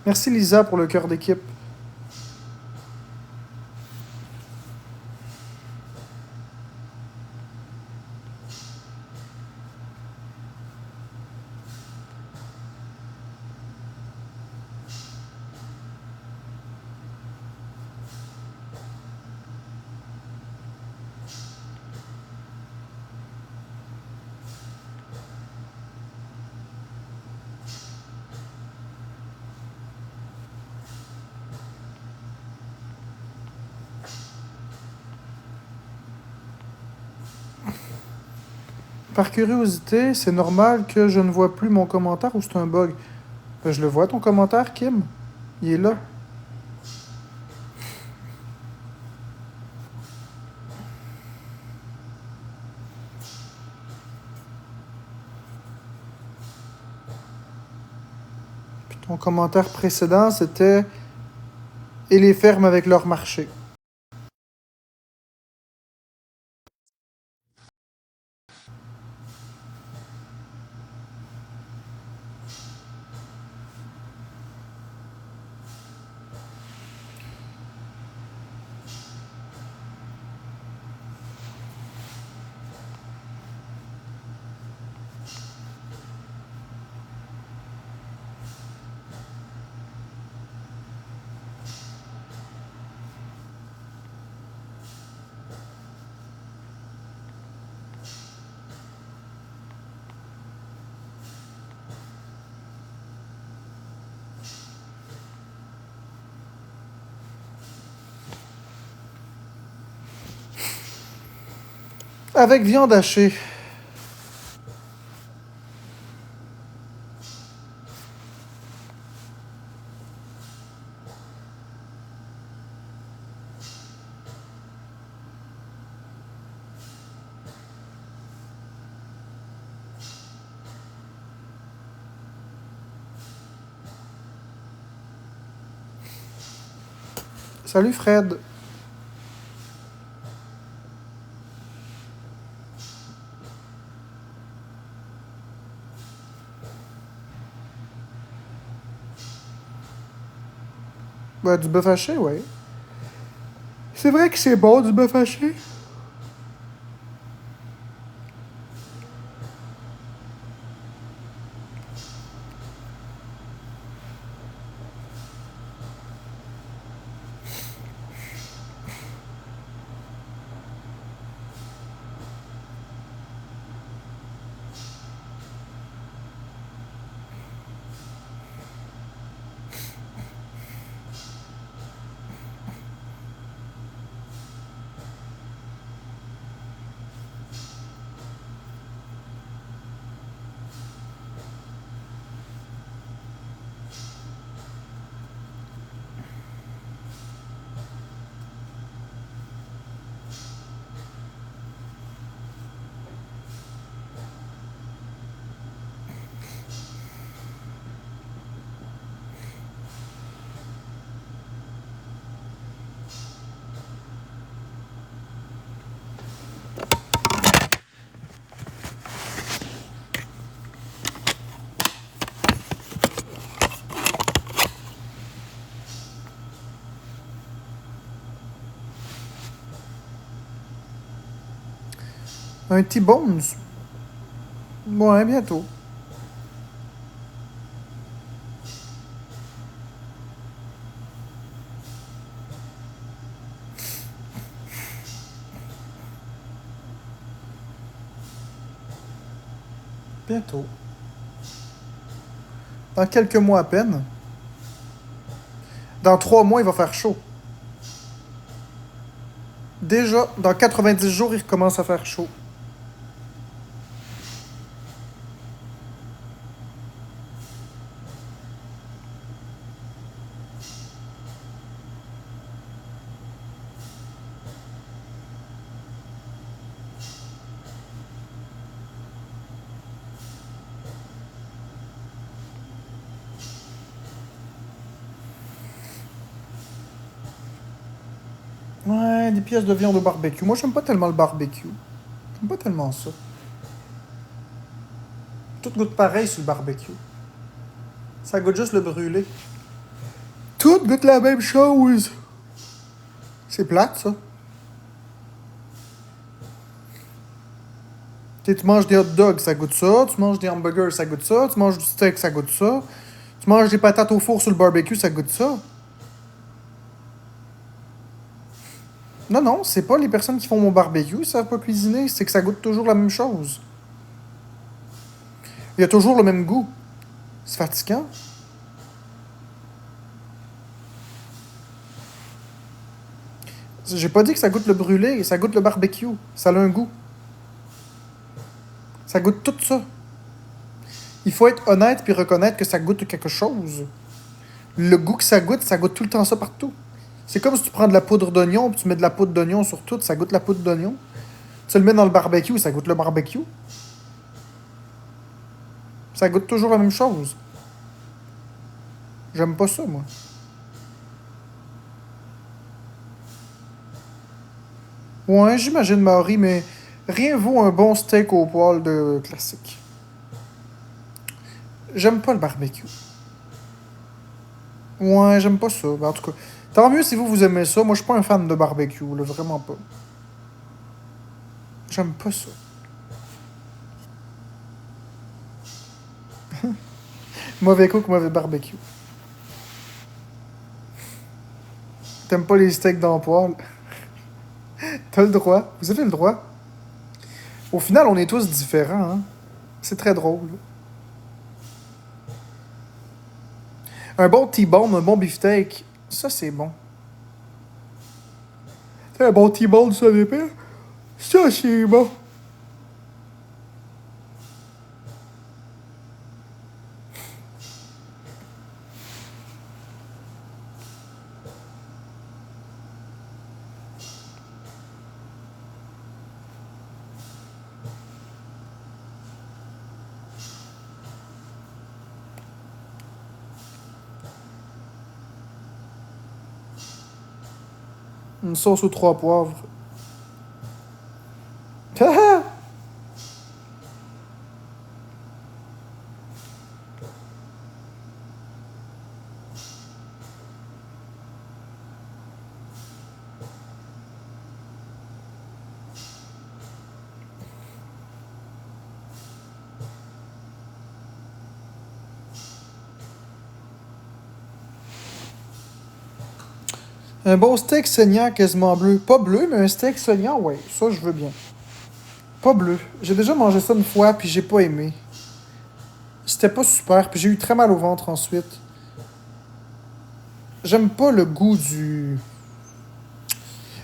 Merci Lisa pour le cœur d'équipe. Par curiosité, c'est normal que je ne vois plus mon commentaire ou c'est un bug? Je le vois ton commentaire, Kim. Il est là. Puis ton commentaire précédent, c'était et les fermes avec leur marché. Avec viande hachée. Salut Fred. Ben, du bœuf haché, ouais. C'est vrai que c'est bon, du bœuf haché. Un T-Bones. Ouais, bientôt. Bientôt. Dans quelques mois à peine. Dans 3 mois, il va faire chaud. Déjà, dans 90 jours, il recommence à faire chaud. Ouais, des pièces de viande au barbecue. Moi, j'aime pas tellement le barbecue. J'aime pas tellement ça. Tout goûte pareil sur le barbecue. Ça goûte juste le brûlé. Tout goûte la même chose. C'est plate, ça. Tu manges des hot dogs, ça goûte ça. Tu manges des hamburgers, ça goûte ça. Tu manges du steak, ça goûte ça. Tu manges des patates au four sur le barbecue, ça goûte ça. Non, non, c'est pas les personnes qui font mon barbecue, ils savent pas cuisiner. C'est que ça goûte toujours la même chose. Il y a toujours le même goût. C'est fatigant. J'ai pas dit que ça goûte le brûlé, ça goûte le barbecue. Ça a un goût. Ça goûte tout ça. Il faut être honnête puis reconnaître que ça goûte quelque chose. Le goût que ça goûte tout le temps ça partout. C'est comme si tu prends de la poudre d'oignon puis tu mets de la poudre d'oignon sur tout, ça goûte la poudre d'oignon. Tu le mets dans le barbecue, ça goûte le barbecue. Ça goûte toujours la même chose. J'aime pas ça, moi. Ouais, j'imagine, Maori, mais rien vaut un bon steak au poil de classique. J'aime pas le barbecue. Ouais, j'aime pas ça. Ben, en tout cas, tant mieux si vous aimez ça. Moi, je suis pas un fan de barbecue, là, vraiment pas. J'aime pas ça. Mauvais cook, mauvais barbecue. T'aimes pas les steaks dans le poêle? T'as le droit. Vous avez le droit. Au final, on est tous différents, hein. C'est très drôle. Un bon T-bone, un bon beefsteak, ça c'est bon. Un bon T-bone, ça dépend. Ça c'est bon. Une sauce aux 3 poivres. Haha! Un bon steak saignant quasiment bleu. Pas bleu, mais un steak saignant, ouais. Ça, je veux bien. Pas bleu. J'ai déjà mangé ça une fois, puis j'ai pas aimé. C'était pas super, puis j'ai eu très mal au ventre ensuite. J'aime pas le goût du...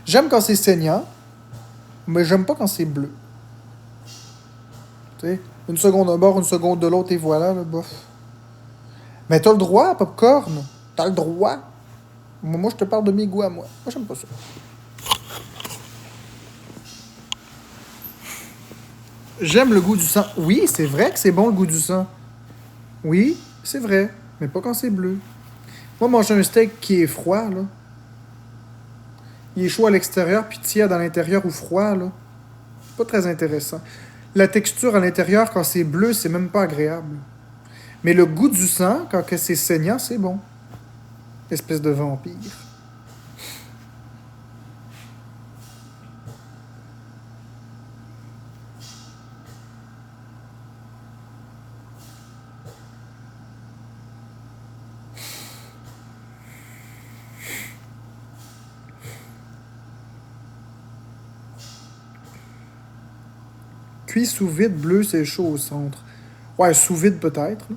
J'aime quand c'est saignant, mais j'aime pas quand c'est bleu. Tu sais, une seconde d'un bord, une seconde de l'autre, et voilà, là, bof. Mais t'as le droit, popcorn. T'as le droit. Moi, je te parle de mes goûts à moi. Moi, j'aime pas ça. J'aime le goût du sang. Oui, c'est vrai que c'est bon le goût du sang. Oui, c'est vrai. Mais pas quand c'est bleu. Moi, manger un steak qui est froid, là. Il est chaud à l'extérieur, puis tiède à l'intérieur ou froid, là. C'est pas très intéressant. La texture à l'intérieur, quand c'est bleu, c'est même pas agréable. Mais le goût du sang, quand que c'est saignant, c'est bon. Espèce de vampire. Cuit sous vide, bleu, c'est chaud au centre. Ouais, sous vide peut-être, là.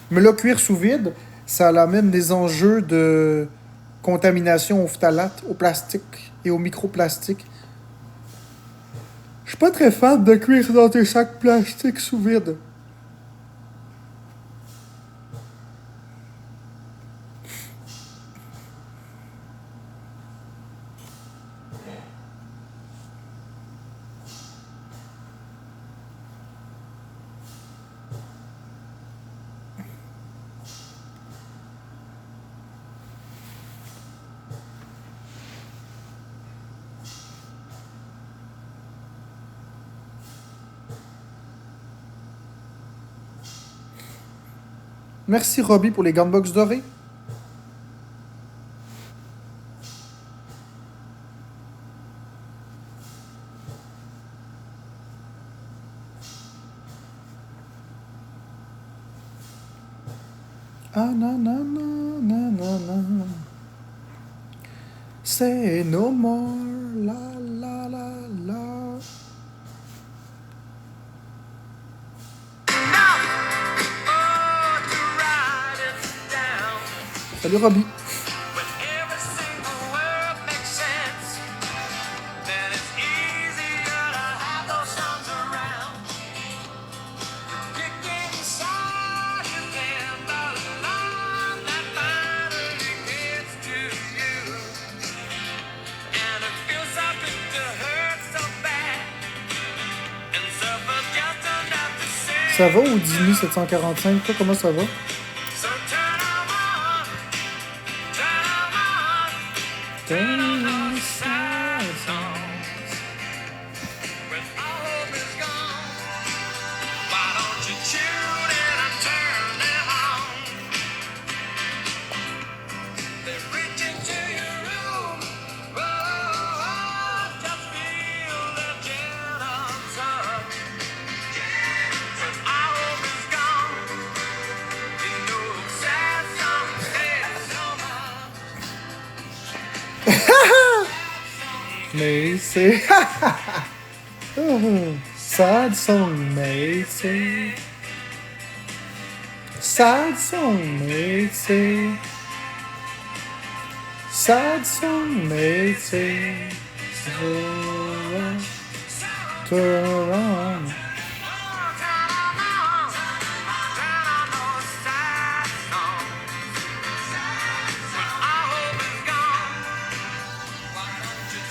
Mais là, cuire sous vide, ça amène des enjeux de contamination au phtalate, au plastique et au microplastique. Je suis pas très fan de cuire dans tes sacs plastiques sous vide. Merci Robbie pour les gunbox dorés. Ah non non non non non non. Say no more la la la la. Salut Robbie. Ça va ou Dimi 745? Toi, comment ça va? Mais c'est... Sad song, mais c'est... Sad song, mais c'est... Sad song, mais c'est... Turn around.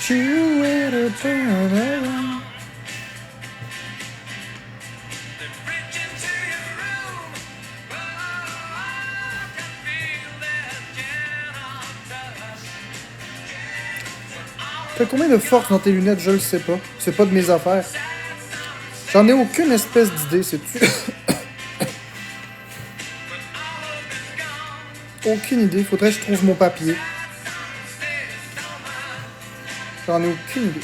You better turn around. T'as combien de force dans tes lunettes? Je le sais pas. C'est pas de mes affaires. J'en ai aucune espèce d'idée, sais-tu? Aucune idée. Faudrait que je trouve mon papier. J'en ai aucune idée.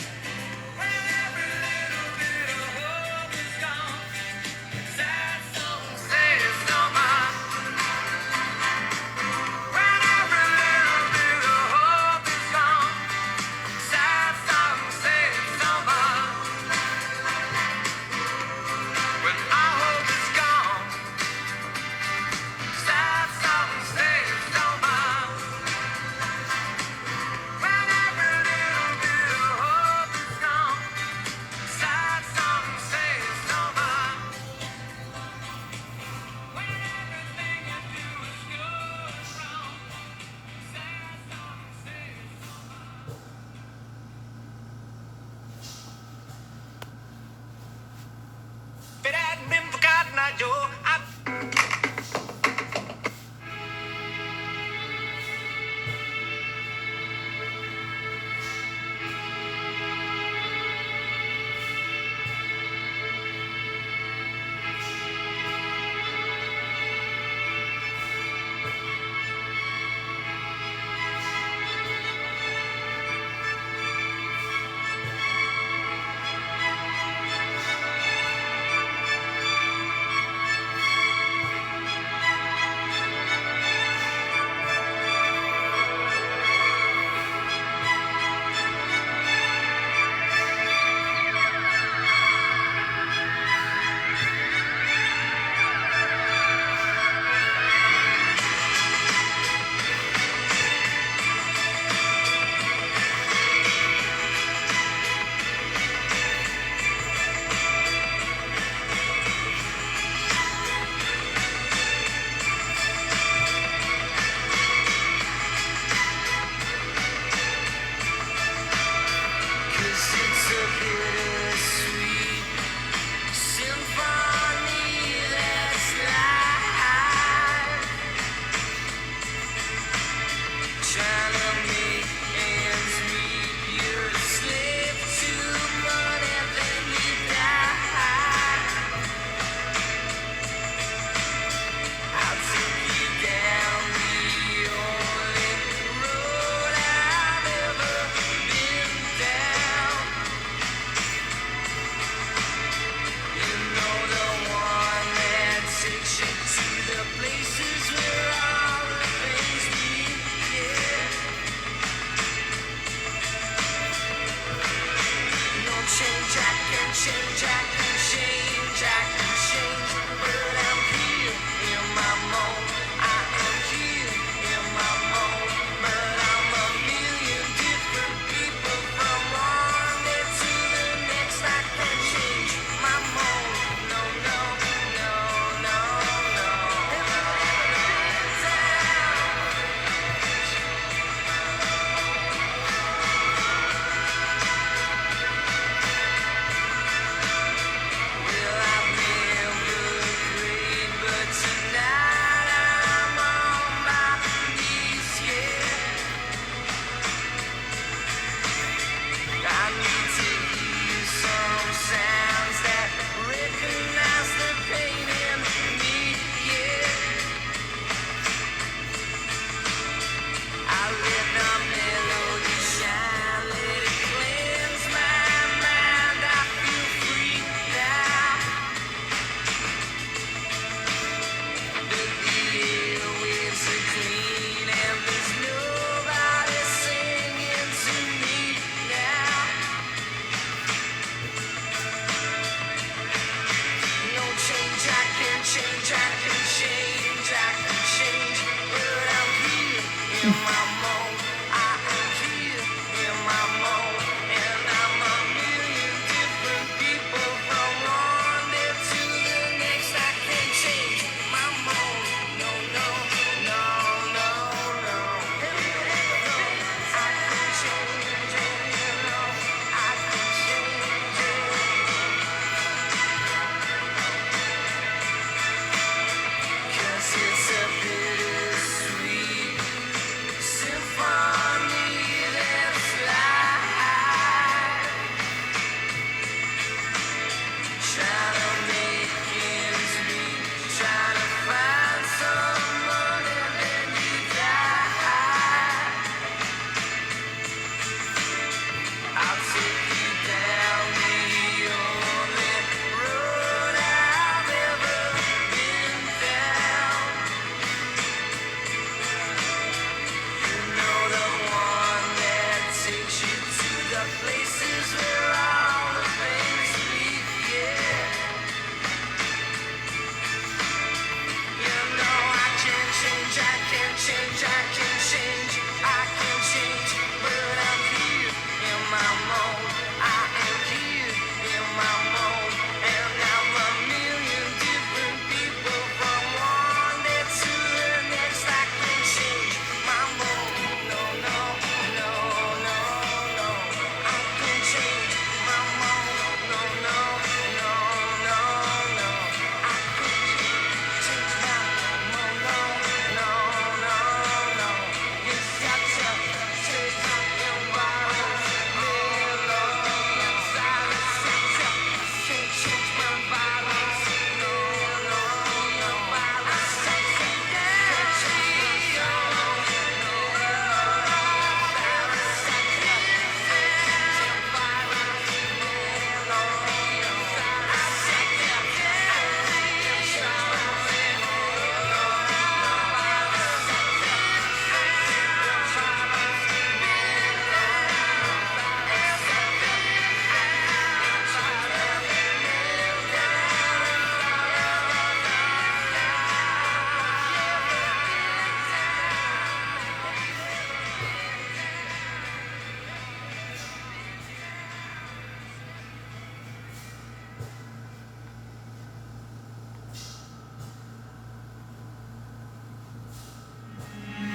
If it hadn't been for Cotton Eye Joe, I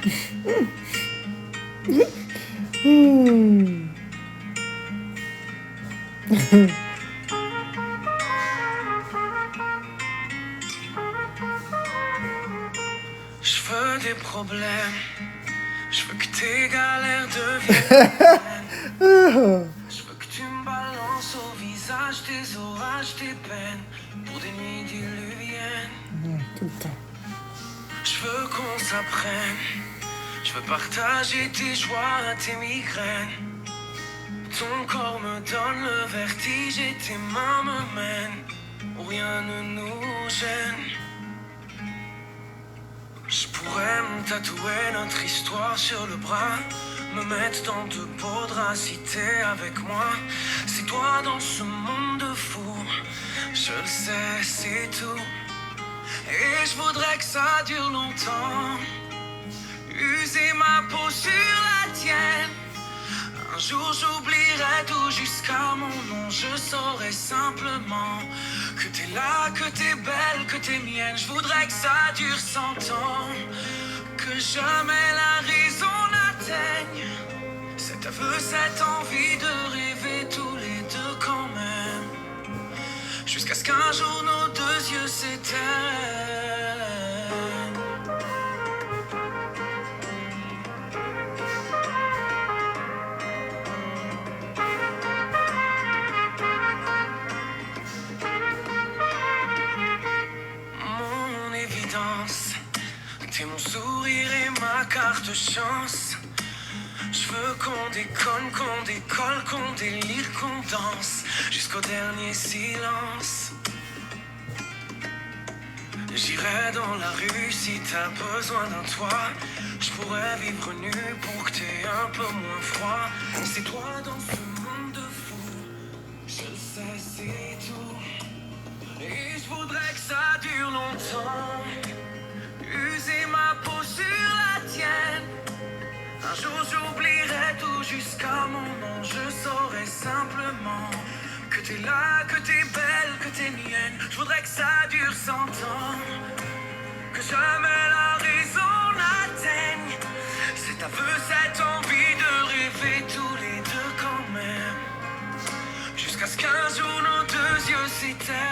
Je veux des problèmes. Je veux que tes galères deviennent. Je veux que tu me balances au visage des orages, des peines, pour des nuits diluviennes. Tout le temps. Je veux qu'on s'apprenne. Je veux partager tes joies, tes migraines. Ton corps me donne le vertige et tes mains me mènent où rien ne nous gêne. Je pourrais me tatouer notre histoire sur le bras, me mettre dans de beaux draps si t'es avec moi. C'est toi dans ce monde de fou, je le sais, c'est tout. Et je voudrais que ça dure longtemps, user ma peau sur la tienne. Un jour j'oublierai tout jusqu'à mon nom, je saurai simplement que t'es là, que t'es belle, que t'es mienne. Je voudrais que ça dure 100 ans, que jamais la raison n'atteigne cet aveu, cette envie de rêver tous les deux quand même, jusqu'à ce qu'un jour nos deux yeux s'éteignent. T'es mon sourire et ma carte chance. Je veux qu'on déconne, qu'on décolle, qu'on délire, qu'on danse jusqu'au dernier silence. J'irai dans la rue si t'as besoin d'un toit. Je pourrais vivre nu pour que t'aies un peu moins froid. C'est toi dans ce monde de fou, je le sais, c'est tout. Et je voudrais que ça dure longtemps, user ma peau sur la tienne. Un jour j'oublierai tout jusqu'à mon nom, je saurai simplement que t'es là, que t'es belle, que t'es mienne. Je voudrais que ça dure 100 ans, que jamais la raison n'atteigne cet aveu, cette envie de rêver tous les deux quand même, jusqu'à ce qu'un jour nos deux yeux s'éteignent.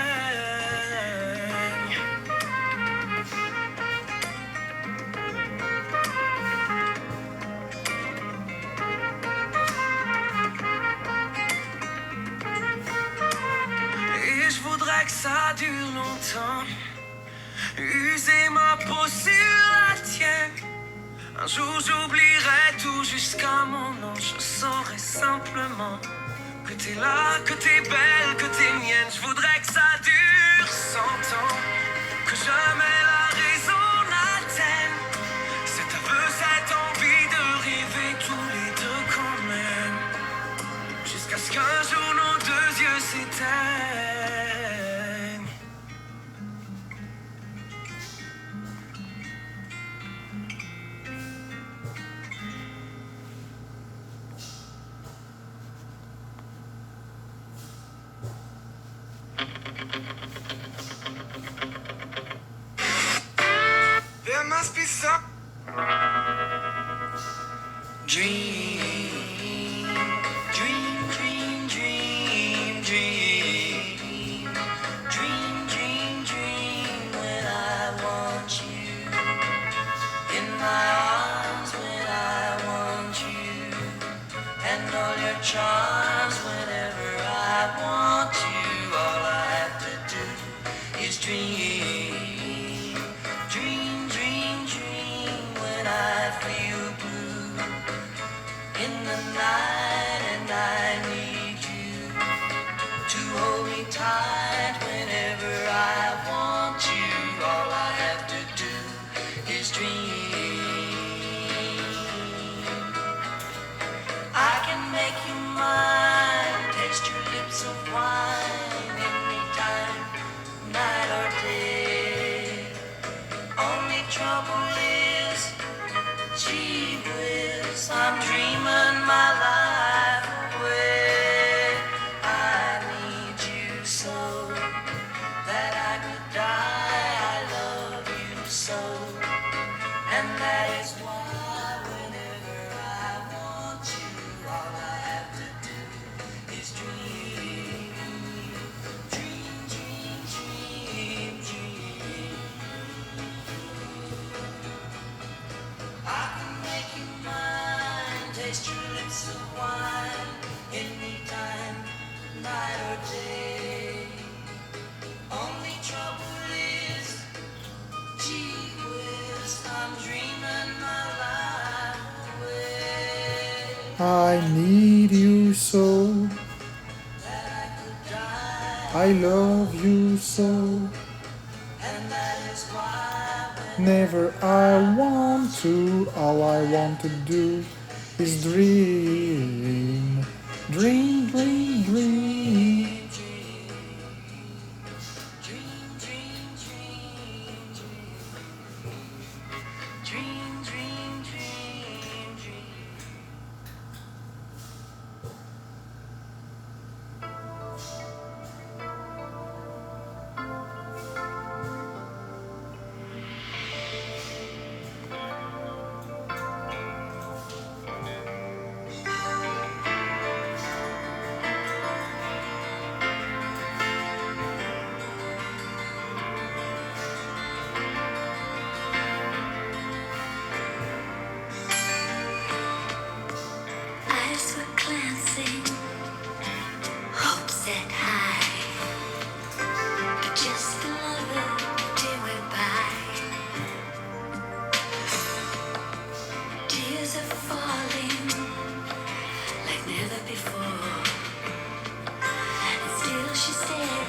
Que ça dure longtemps, user ma peau sur la tienne. Un jour j'oublierai tout jusqu'à mon nom, je saurai simplement que t'es là, que t'es belle, que t'es mienne. Je voudrais que ça dure 100 ans, que jamais la raison n'atteigne cet aveu, cette envie de rêver tous les deux quand même, jusqu'à ce qu'un jour nos deux yeux s'éteignent. There must be some dream, dream, dream, dream, dream, dream, dream, dream. When I want you in my arms, when I want you, and all your charms. Whenever I want you, all I have to do is dream. Dream, dream, dream. When I feel blue in the night and I need you to hold me tight. Whenever I want you, all I have to do is dream. I can make you mine, taste your lips of wine anytime, night or day. Only trouble is, gee whiz, I'm dreaming my life away. I need you so that I could die. I love you so, and that is why wine, anytime, night or day. Only trouble is, gee whiz, I'm dreaming my life away. I need you so. I love you so. And that is why Never I want to. All I want to do is dream. Dream, dream, dream. dream, dream, dream, dream. Eyes were glancing, hope set high. But just another day went by. Tears are falling like never before. And still she stays.